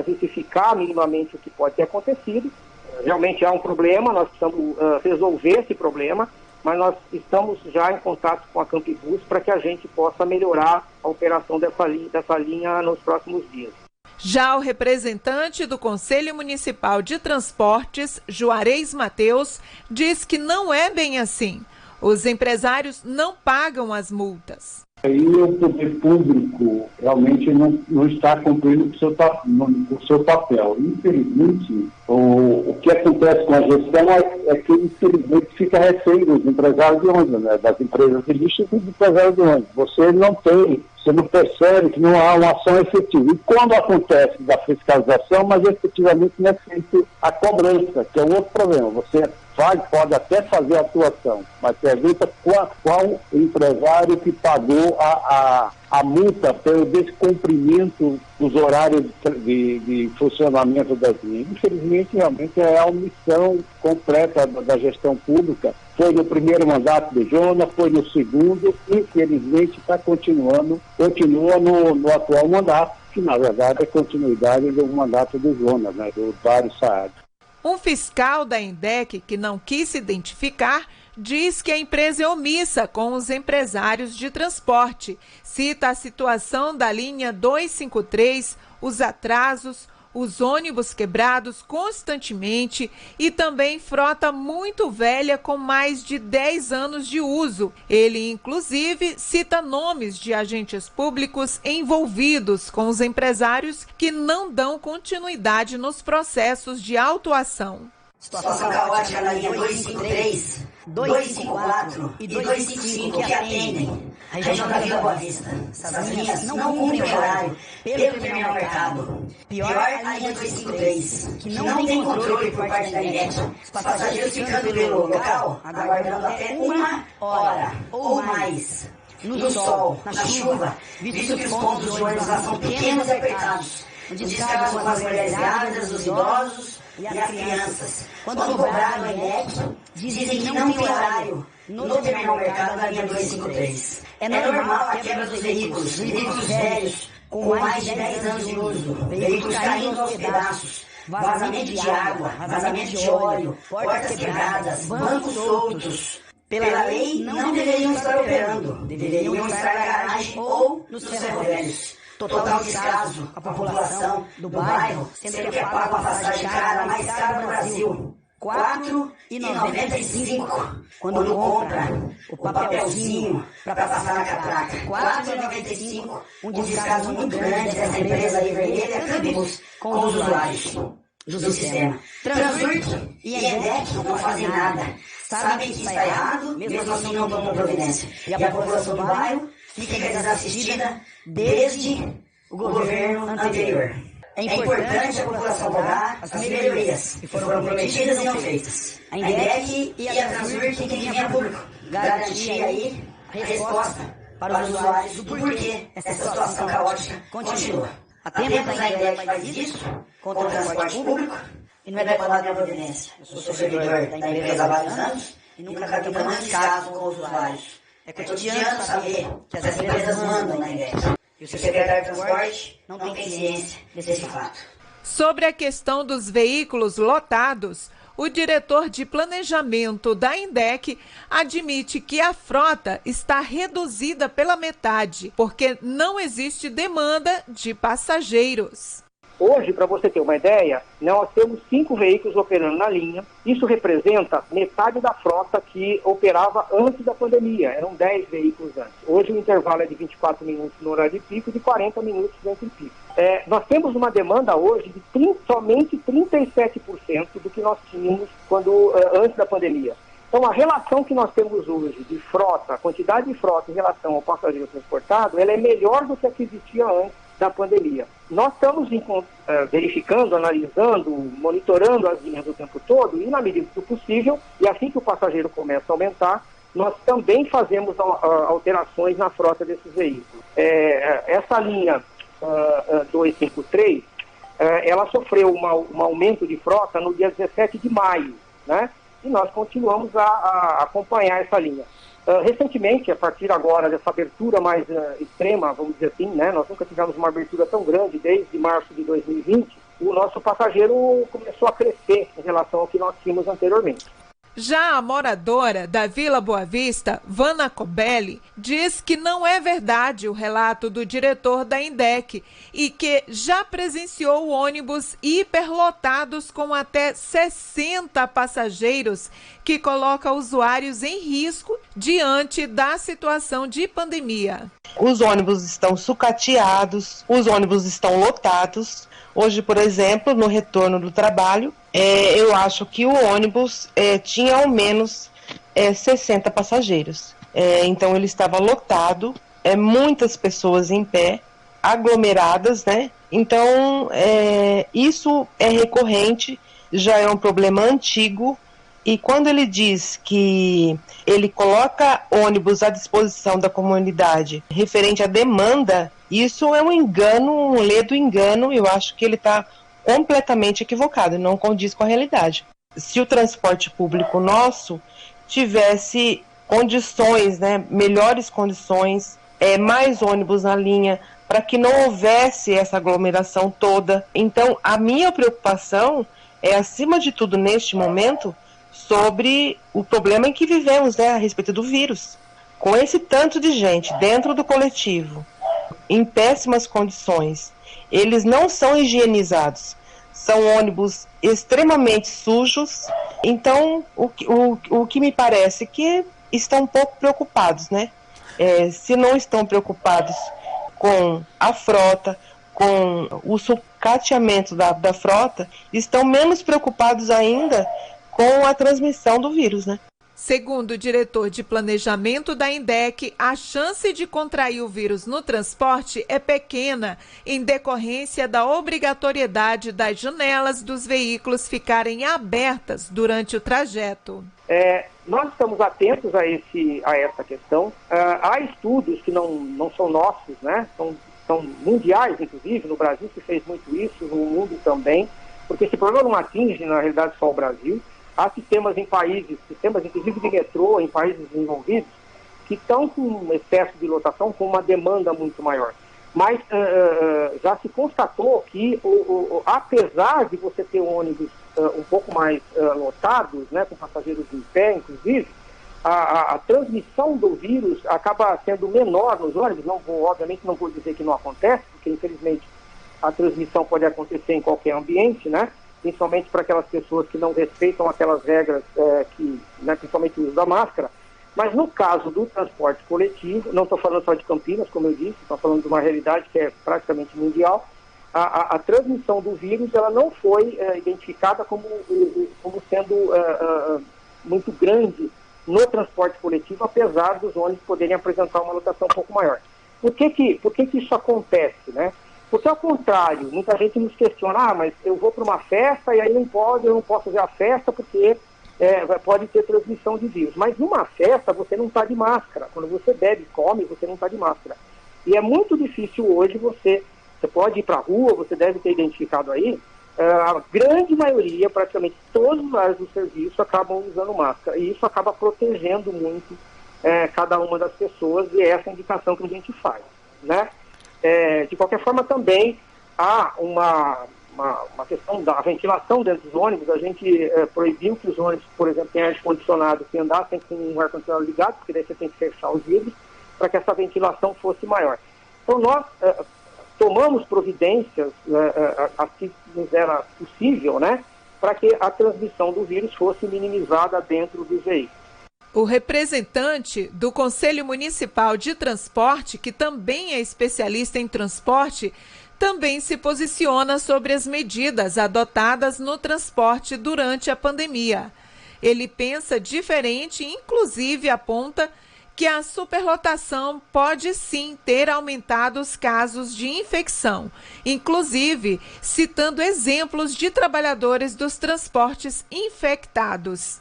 justificar minimamente o que pode ter acontecido. realmente há um problema, nós precisamos resolver esse problema, mas nós estamos já em contato com a Campibus para que a gente possa melhorar a operação dessa linha nos próximos dias. Já o representante do Conselho Municipal de Transportes, Juarez Mateus, diz que não é bem assim. Os empresários não pagam as multas. Aí o poder público realmente não está cumprindo o seu papel. Infelizmente, o que acontece com a gestão é que, infelizmente, fica refém dos empresários de ônibus, né? Das empresas de lixo e dos empresários de ônibus. Você não percebe que não há uma ação efetiva. E quando acontece da fiscalização, mas efetivamente não é feita a cobrança, que é um outro problema. Você pode até fazer a atuação, mas pergunta qual empresário que pagou a multa pelo descumprimento dos horários de funcionamento das linhas. Infelizmente, realmente é a omissão completa da gestão pública. Foi no primeiro mandato do Jonas, foi no segundo, infelizmente continua no atual mandato, que na verdade é continuidade do mandato do Jonas, né, do Dário Saad. Um fiscal da INDEC, que não quis se identificar, diz que a empresa é omissa com os empresários de transporte. Cita a situação da linha 253, os atrasos, os ônibus quebrados constantemente e também frota muito velha com mais de 10 anos de uso. Ele, inclusive, cita nomes de agentes públicos envolvidos com os empresários que não dão continuidade nos processos de autuação. Situação caótica na linha 253, 254 e 255 que atendem a região da Vila Boa Vista. Essas linhas não cumprem o horário pelo terminal mercado. Pior, a linha 253, que não tem controle por parte da INDEC. Os passageiros ficando pelo local, aguardando até 1 hora ou mais. No sol, na chuva, visto que os pontos de ônibus lá são pequenos e apertados, onde descargam as mulheres grávidas, os idosos e as crianças. Quando cobraram a INDEC, dizem que não tem horário no terminal mercado da linha 253. É normal a quebra dos veículos velhos, com mais de 10 anos de uso, veículos caindo aos pedaços, vazamento de água, vazamento de óleo, portas quebradas, bancos soltos. Pela lei, não deveriam estar operando, deveriam estar na garagem ou nos ferroviários. Total descaso à população do bairro, sendo que é pago a passagem cara, a mais cara do Brasil. R$ 4,95 quando compra o papelzinho para passar na catraca. R$ 4,95, um descaso muito grande dessa empresa aí vermelha, a Campibus, com os usuários do sistema. Transurte e INDEC não fazem nada. Sabem que está errado, mesmo assim não tomam providência. E a população do bairro fica desassistida desde o governo anterior. É importante a população cobrar as melhorias que foram prometidas e não feitas. A INDEC e a Transurte têm que vir a público garantir aí a resposta para os usuários do porquê essa situação caótica continua. Há tempos a INDEC faz isso contra o transporte público e não é declarado minha providência. Eu sou servidor da empresa há vários anos e nunca vi tamanho descaso com os usuários. É cotidiano saber que as empresas mandam na INDEC. E o secretário de Transporte não tem ciência desse fato. Sobre a questão dos veículos lotados, o diretor de planejamento da INDEC admite que a frota está reduzida pela metade, porque não existe demanda de passageiros. Hoje, para você ter uma ideia, nós temos 5 veículos operando na linha. Isso representa metade da frota que operava antes da pandemia. Eram 10 veículos antes. Hoje o intervalo é de 24 minutos no horário de pico e de 40 minutos entre pico. Nós temos uma demanda hoje de somente 37% do que nós tínhamos antes da pandemia. Então, a relação que nós temos hoje de frota, a quantidade de frota em relação ao passageiro transportado, ela é melhor do que a que existia antes da pandemia. Nós estamos verificando, analisando, monitorando as linhas o tempo todo e, na medida do possível, e assim que o passageiro começa a aumentar, nós também fazemos alterações na frota desses veículos. Essa linha 253, ela sofreu um aumento de frota no dia 17 de maio, né? E nós continuamos a acompanhar essa linha. Recentemente, a partir agora dessa abertura mais extrema, vamos dizer assim, né? Nós nunca tivemos uma abertura tão grande desde março de 2020, o nosso passageiro começou a crescer em relação ao que nós tínhamos anteriormente. Já a moradora da Vila Boa Vista, Vana Cobelli, diz que não é verdade o relato do diretor da INDEC e que já presenciou ônibus hiperlotados com até 60 passageiros, que coloca usuários em risco diante da situação de pandemia. Os ônibus estão sucateados, os ônibus estão lotados. Hoje, por exemplo, no retorno do trabalho, eu acho que o ônibus tinha ao menos 60 passageiros. Então ele estava lotado, muitas pessoas em pé, aglomeradas, né? Então isso é recorrente, já é um problema antigo. E quando ele diz que ele coloca ônibus à disposição da comunidade referente à demanda, isso é um engano, um ledo engano. Eu acho que ele está completamente equivocado, não condiz com a realidade. Se o transporte público nosso tivesse condições, né, melhores condições, mais ônibus na linha, para que não houvesse essa aglomeração toda. Então, a minha preocupação é, acima de tudo, neste momento, sobre o problema em que vivemos, né, a respeito do vírus. Com esse tanto de gente dentro do coletivo, em péssimas condições, eles não são higienizados, são ônibus extremamente sujos. Então, o que me parece que estão um pouco preocupados, né? Se não estão preocupados com a frota, com o sucateamento da frota, estão menos preocupados ainda com a transmissão do vírus, né? Segundo o diretor de planejamento da INDEC, a chance de contrair o vírus no transporte é pequena, em decorrência da obrigatoriedade das janelas dos veículos ficarem abertas durante o trajeto. Nós estamos atentos a essa questão. Há estudos que não são nossos, né? São mundiais, inclusive, no Brasil se fez muito isso, no mundo também, porque esse problema não atinge, na realidade, só o Brasil. Há sistemas inclusive de metrô, em países desenvolvidos, que estão com excesso de lotação, com uma demanda muito maior. Mas já se constatou que, apesar de você ter ônibus um pouco mais lotados, né, com passageiros em pé, inclusive, a transmissão do vírus acaba sendo menor nos ônibus. Obviamente não vou dizer que não acontece, porque infelizmente a transmissão pode acontecer em qualquer ambiente, né? Principalmente para aquelas pessoas que não respeitam aquelas regras, né, principalmente o uso da máscara. Mas no caso do transporte coletivo, não estou falando só de Campinas, como eu disse, estou falando de uma realidade que é praticamente mundial, a transmissão do vírus ela não foi identificada como sendo muito grande no transporte coletivo, apesar dos ônibus poderem apresentar uma lotação um pouco maior. Por que isso acontece, né? Porque, ao contrário, muita gente nos questiona, mas eu vou para uma festa e aí eu não posso fazer a festa porque pode ter transmissão de vírus. Mas numa festa você não está de máscara. Quando você bebe, come, você não está de máscara. E é muito difícil hoje você pode ir para a rua, você deve ter identificado aí, a grande maioria, praticamente todos os áreas do serviço acabam usando máscara. E isso acaba protegendo muito cada uma das pessoas, e é essa indicação que a gente faz, né? De qualquer forma, também há uma questão da ventilação dentro dos ônibus. A gente proibiu que os ônibus, por exemplo, tenham ar-condicionado, que andassem com um ar-condicionado ligado, porque daí você tem que fechar os vidros, para que essa ventilação fosse maior. Então, nós tomamos providências, assim que nos era possível, né, para que a transmissão do vírus fosse minimizada dentro dos veículos. O representante do Conselho Municipal de Transporte, que também é especialista em transporte, também se posiciona sobre as medidas adotadas no transporte durante a pandemia. Ele pensa diferente e, inclusive, aponta que a superlotação pode sim ter aumentado os casos de infecção, inclusive citando exemplos de trabalhadores dos transportes infectados.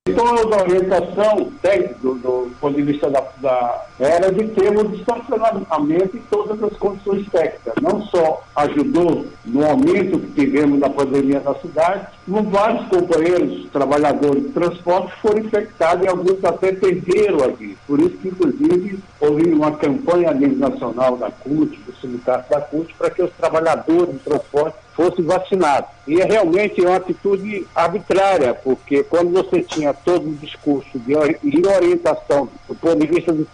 Então, a orientação técnica, do ponto de vista da era de termos de estacionamento em todas as condições técnicas. Não só ajudou no aumento que tivemos da pandemia na cidade, como vários companheiros, trabalhadores de transporte foram infectados e alguns até perderam a vida. Por isso que, inclusive, houve uma campanha a nível nacional da CUT, do sindicato da CUT, para que os trabalhadores de transporte fossem vacinados. E é realmente uma atitude arbitrária, porque quando você tinha todo o discurso de orientação do ponto de vista do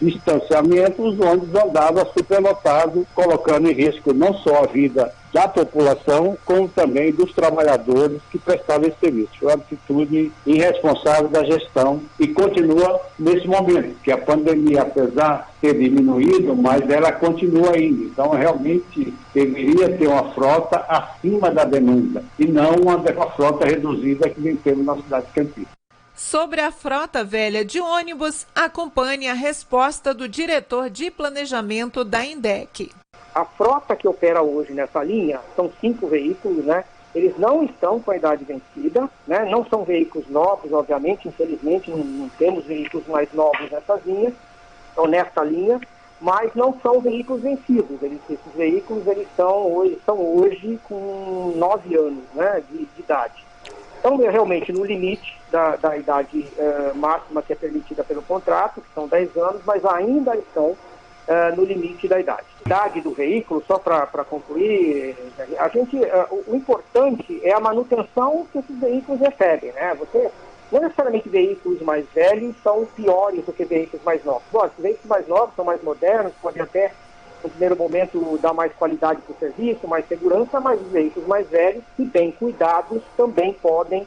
distanciamento, os ônibus andavam superlotados, colocando em risco não só a vida da população, como também dos trabalhadores que prestavam esse serviço. Foi uma atitude irresponsável da gestão e continua nesse momento, que a pandemia, apesar de ter diminuído, mas ela continua ainda. Então, realmente, deveria ter uma frota acima da demanda e não uma frota reduzida que nem temos na cidade de Campinas. Sobre a frota velha de ônibus, acompanhe a resposta do diretor de planejamento da INDEC. A frota que opera hoje nessa linha são 5 veículos, né? Eles não estão com a idade vencida, né? Não são veículos novos, obviamente, infelizmente não temos veículos mais novos nessas linhas, ou nessa linha, mas não são veículos vencidos. Esses veículos eles estão hoje com 9 anos, né, de idade. Então, realmente, no limite da idade máxima que é permitida pelo contrato, que são 10 anos, mas ainda estão no limite da idade. A idade do veículo, só para concluir, o importante é a manutenção que esses veículos recebem, né? Não necessariamente veículos mais velhos são piores do que veículos mais novos. Bom, os veículos mais novos são mais modernos, podem até, no primeiro momento, dar mais qualidade para o serviço, mais segurança, mas os veículos mais velhos, se bem cuidados, também podem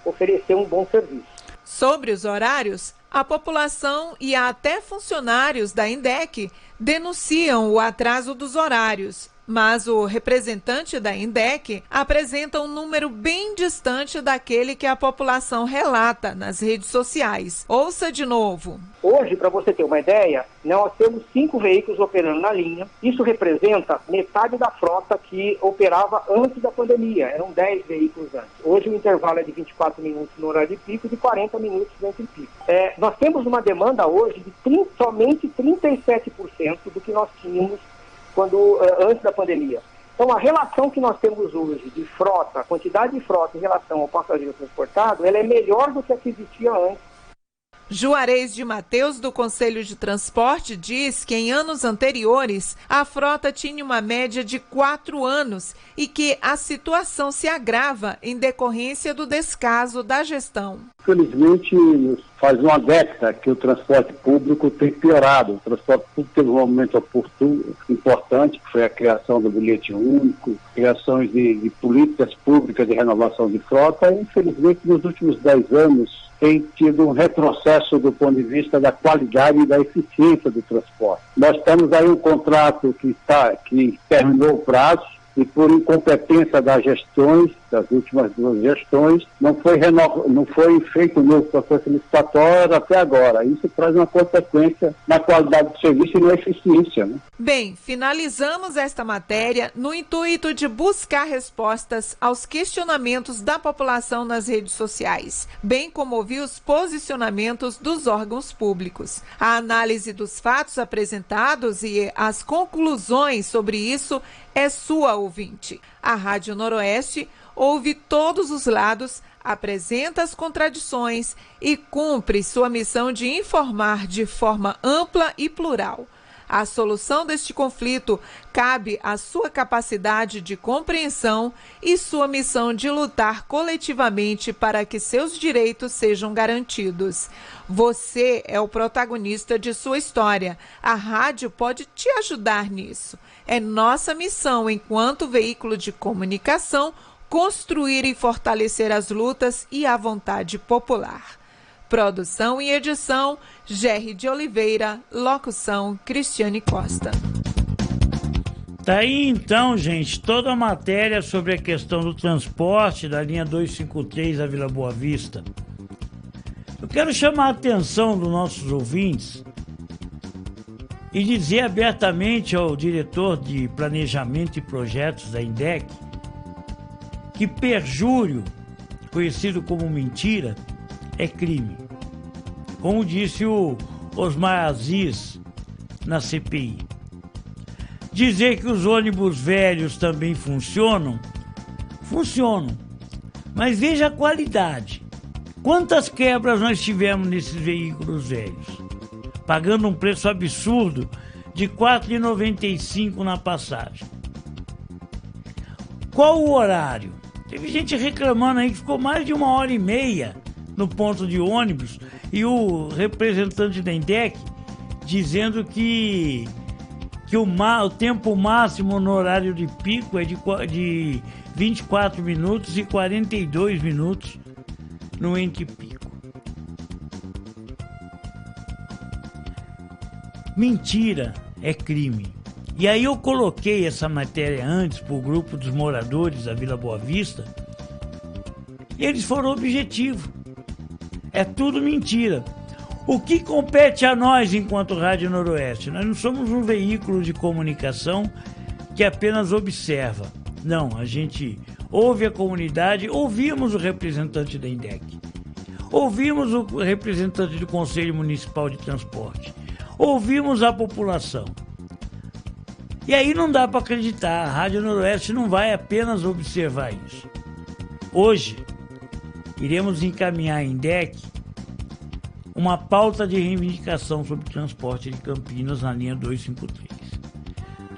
oferecer um bom serviço. Sobre os horários, a população e até funcionários da INDEC denunciam o atraso dos horários, mas o representante da INDEC apresenta um número bem distante daquele que a população relata nas redes sociais. Ouça de novo. Hoje, para você ter uma ideia, nós temos 5 veículos operando na linha. Isso representa metade da frota que operava antes da pandemia. Eram 10 veículos antes. Hoje o intervalo é de 24 minutos no horário de pico e de 40 minutos entre pico. Nós temos uma demanda hoje de somente 37% do que nós tínhamos antes da pandemia. Então, a relação que nós temos hoje de frota, a quantidade de frota em relação ao passageiro transportado, ela é melhor do que a que existia antes. Juarez de Mateus, do Conselho de Transporte, diz que em anos anteriores a frota tinha uma média de 4 anos e que a situação se agrava em decorrência do descaso da gestão. Infelizmente, faz uma década que o transporte público tem piorado. O transporte público teve um momento oportuno, importante, que foi a criação do bilhete único, criações de políticas públicas de renovação de frota. E, infelizmente, nos últimos 10 anos, tem tido um retrocesso do ponto de vista da qualidade e da eficiência do transporte. Nós temos aí um contrato que terminou o prazo e por incompetência das últimas 2 gestões, não foi feito um novo processo licitatório até agora. Isso traz uma consequência na qualidade do serviço e na eficiência, né? Bem, finalizamos esta matéria no intuito de buscar respostas aos questionamentos da população nas redes sociais, bem como ouvir os posicionamentos dos órgãos públicos. A análise dos fatos apresentados e as conclusões sobre isso é sua, ouvinte. A Rádio Noroeste ouve todos os lados, apresenta as contradições e cumpre sua missão de informar de forma ampla e plural. A solução deste conflito cabe à sua capacidade de compreensão e sua missão de lutar coletivamente para que seus direitos sejam garantidos. Você é o protagonista de sua história. A rádio pode te ajudar nisso. É nossa missão, enquanto veículo de comunicação, construir e fortalecer as lutas e a vontade popular. Produção e edição, Gerry de Oliveira. Locução, Cristiane Costa. Tá aí então, gente, toda a matéria sobre a questão do transporte da linha 253 da Vila Boa Vista. Eu quero chamar a atenção dos nossos ouvintes e dizer abertamente ao diretor de Planejamento e Projetos da INDEC que perjúrio, conhecido como mentira, é crime. Como disse o Osmar Aziz na CPI. Dizer que os ônibus velhos também funcionam, mas veja a qualidade. Quantas quebras nós tivemos nesses veículos velhos? Pagando um preço absurdo de R$ 4,95 na passagem. Qual o horário? Teve gente reclamando aí que ficou mais de 1h30 no ponto de ônibus e o representante da INDEC dizendo que o tempo máximo no horário de pico é de 24 minutos e 42 minutos no entre pico. Mentira é crime. E aí eu coloquei essa matéria antes para o grupo dos moradores da Vila Boa Vista e eles foram objetivos. É tudo mentira. O que compete a nós enquanto Rádio Noroeste? Nós não somos um veículo de comunicação que apenas observa. Não, a gente ouve a comunidade, ouvimos o representante da INDEC, ouvimos o representante do Conselho Municipal de Transporte, ouvimos a população. E aí não dá para acreditar, a Rádio Noroeste não vai apenas observar isso. Hoje, iremos encaminhar à INDEC uma pauta de reivindicação sobre transporte de Campinas na linha 253.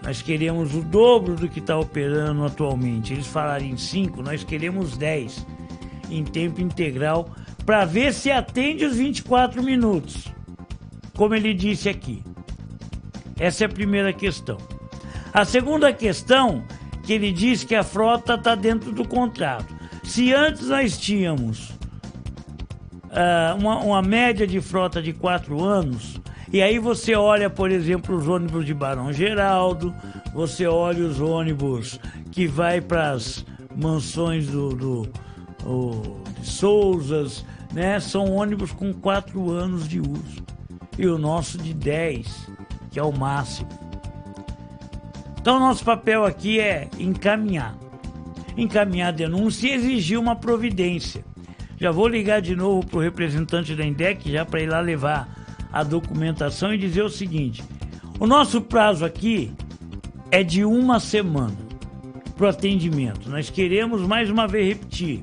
Nós queremos o dobro do que está operando atualmente. Eles falaram em 5, nós queremos 10 em tempo integral para ver se atende os 24 minutos, como ele disse aqui. Essa é a primeira questão. A segunda questão, que ele diz que a frota está dentro do contrato. Se antes nós tínhamos uma média de frota de 4 anos, e aí você olha, por exemplo, os ônibus de Barão Geraldo, você olha os ônibus que vai para as mansões de Souzas, né? São ônibus com 4 anos de uso. E o nosso de 10, que é o máximo. Então, nosso papel aqui é encaminhar a denúncia e exigir uma providência. Já vou ligar de novo para o representante da INDEC, já para ir lá levar a documentação e dizer o seguinte: o nosso prazo aqui é de 1 semana para o atendimento. Nós queremos, mais uma vez, repetir,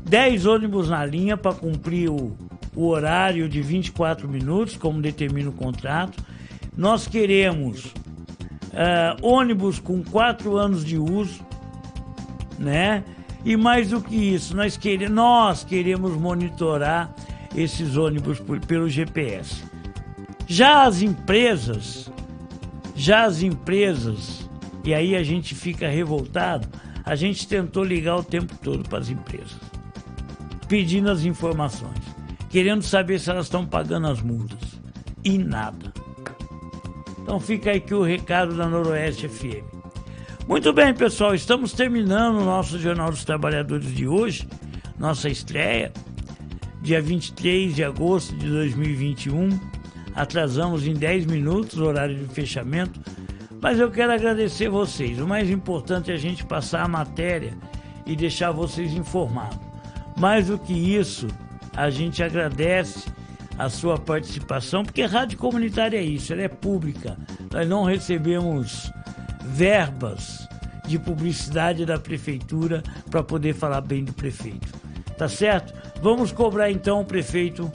10 ônibus na linha para cumprir o horário de 24 minutos, como determina o contrato. Nós queremos ônibus com 4 anos de uso, né? E mais do que isso, nós queremos monitorar esses ônibus pelo GPS. Já as empresas, e aí a gente fica revoltado, a gente tentou ligar o tempo todo para as empresas, pedindo as informações, querendo saber se elas estão pagando as multas, e nada. Então fica aqui o recado da Noroeste FM. Muito bem, pessoal, estamos terminando o nosso Jornal dos Trabalhadores de hoje, nossa estreia, dia 23 de agosto de 2021. Atrasamos em 10 minutos o horário de fechamento, mas eu quero agradecer vocês. O mais importante é a gente passar a matéria e deixar vocês informados. Mais do que isso, a gente agradece a sua participação, porque a rádio comunitária é isso, ela é pública. Nós não recebemos verbas de publicidade da prefeitura para poder falar bem do prefeito. Tá certo? Vamos cobrar então o prefeito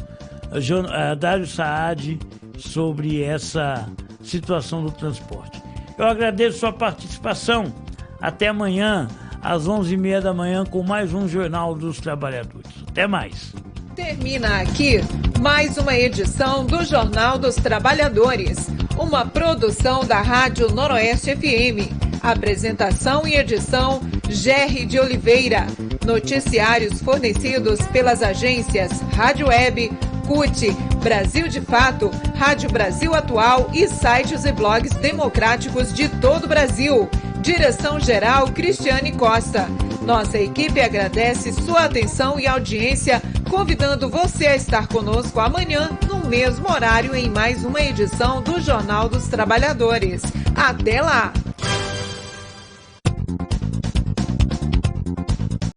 Dário Saad sobre essa situação do transporte. Eu agradeço sua participação. Até amanhã, às 11h30 da manhã, com mais um Jornal dos Trabalhadores. Até mais. Termina aqui mais uma edição do Jornal dos Trabalhadores, uma produção da Rádio Noroeste FM. Apresentação e edição, Gerry de Oliveira. Noticiários fornecidos pelas agências Rádio Web, CUT, Brasil de Fato, Rádio Brasil Atual e sites e blogs democráticos de todo o Brasil. Direção-geral, Cristiane Costa. Nossa equipe agradece sua atenção e audiência, convidando você a estar conosco amanhã, no mesmo horário, em mais uma edição do Jornal dos Trabalhadores. Até lá!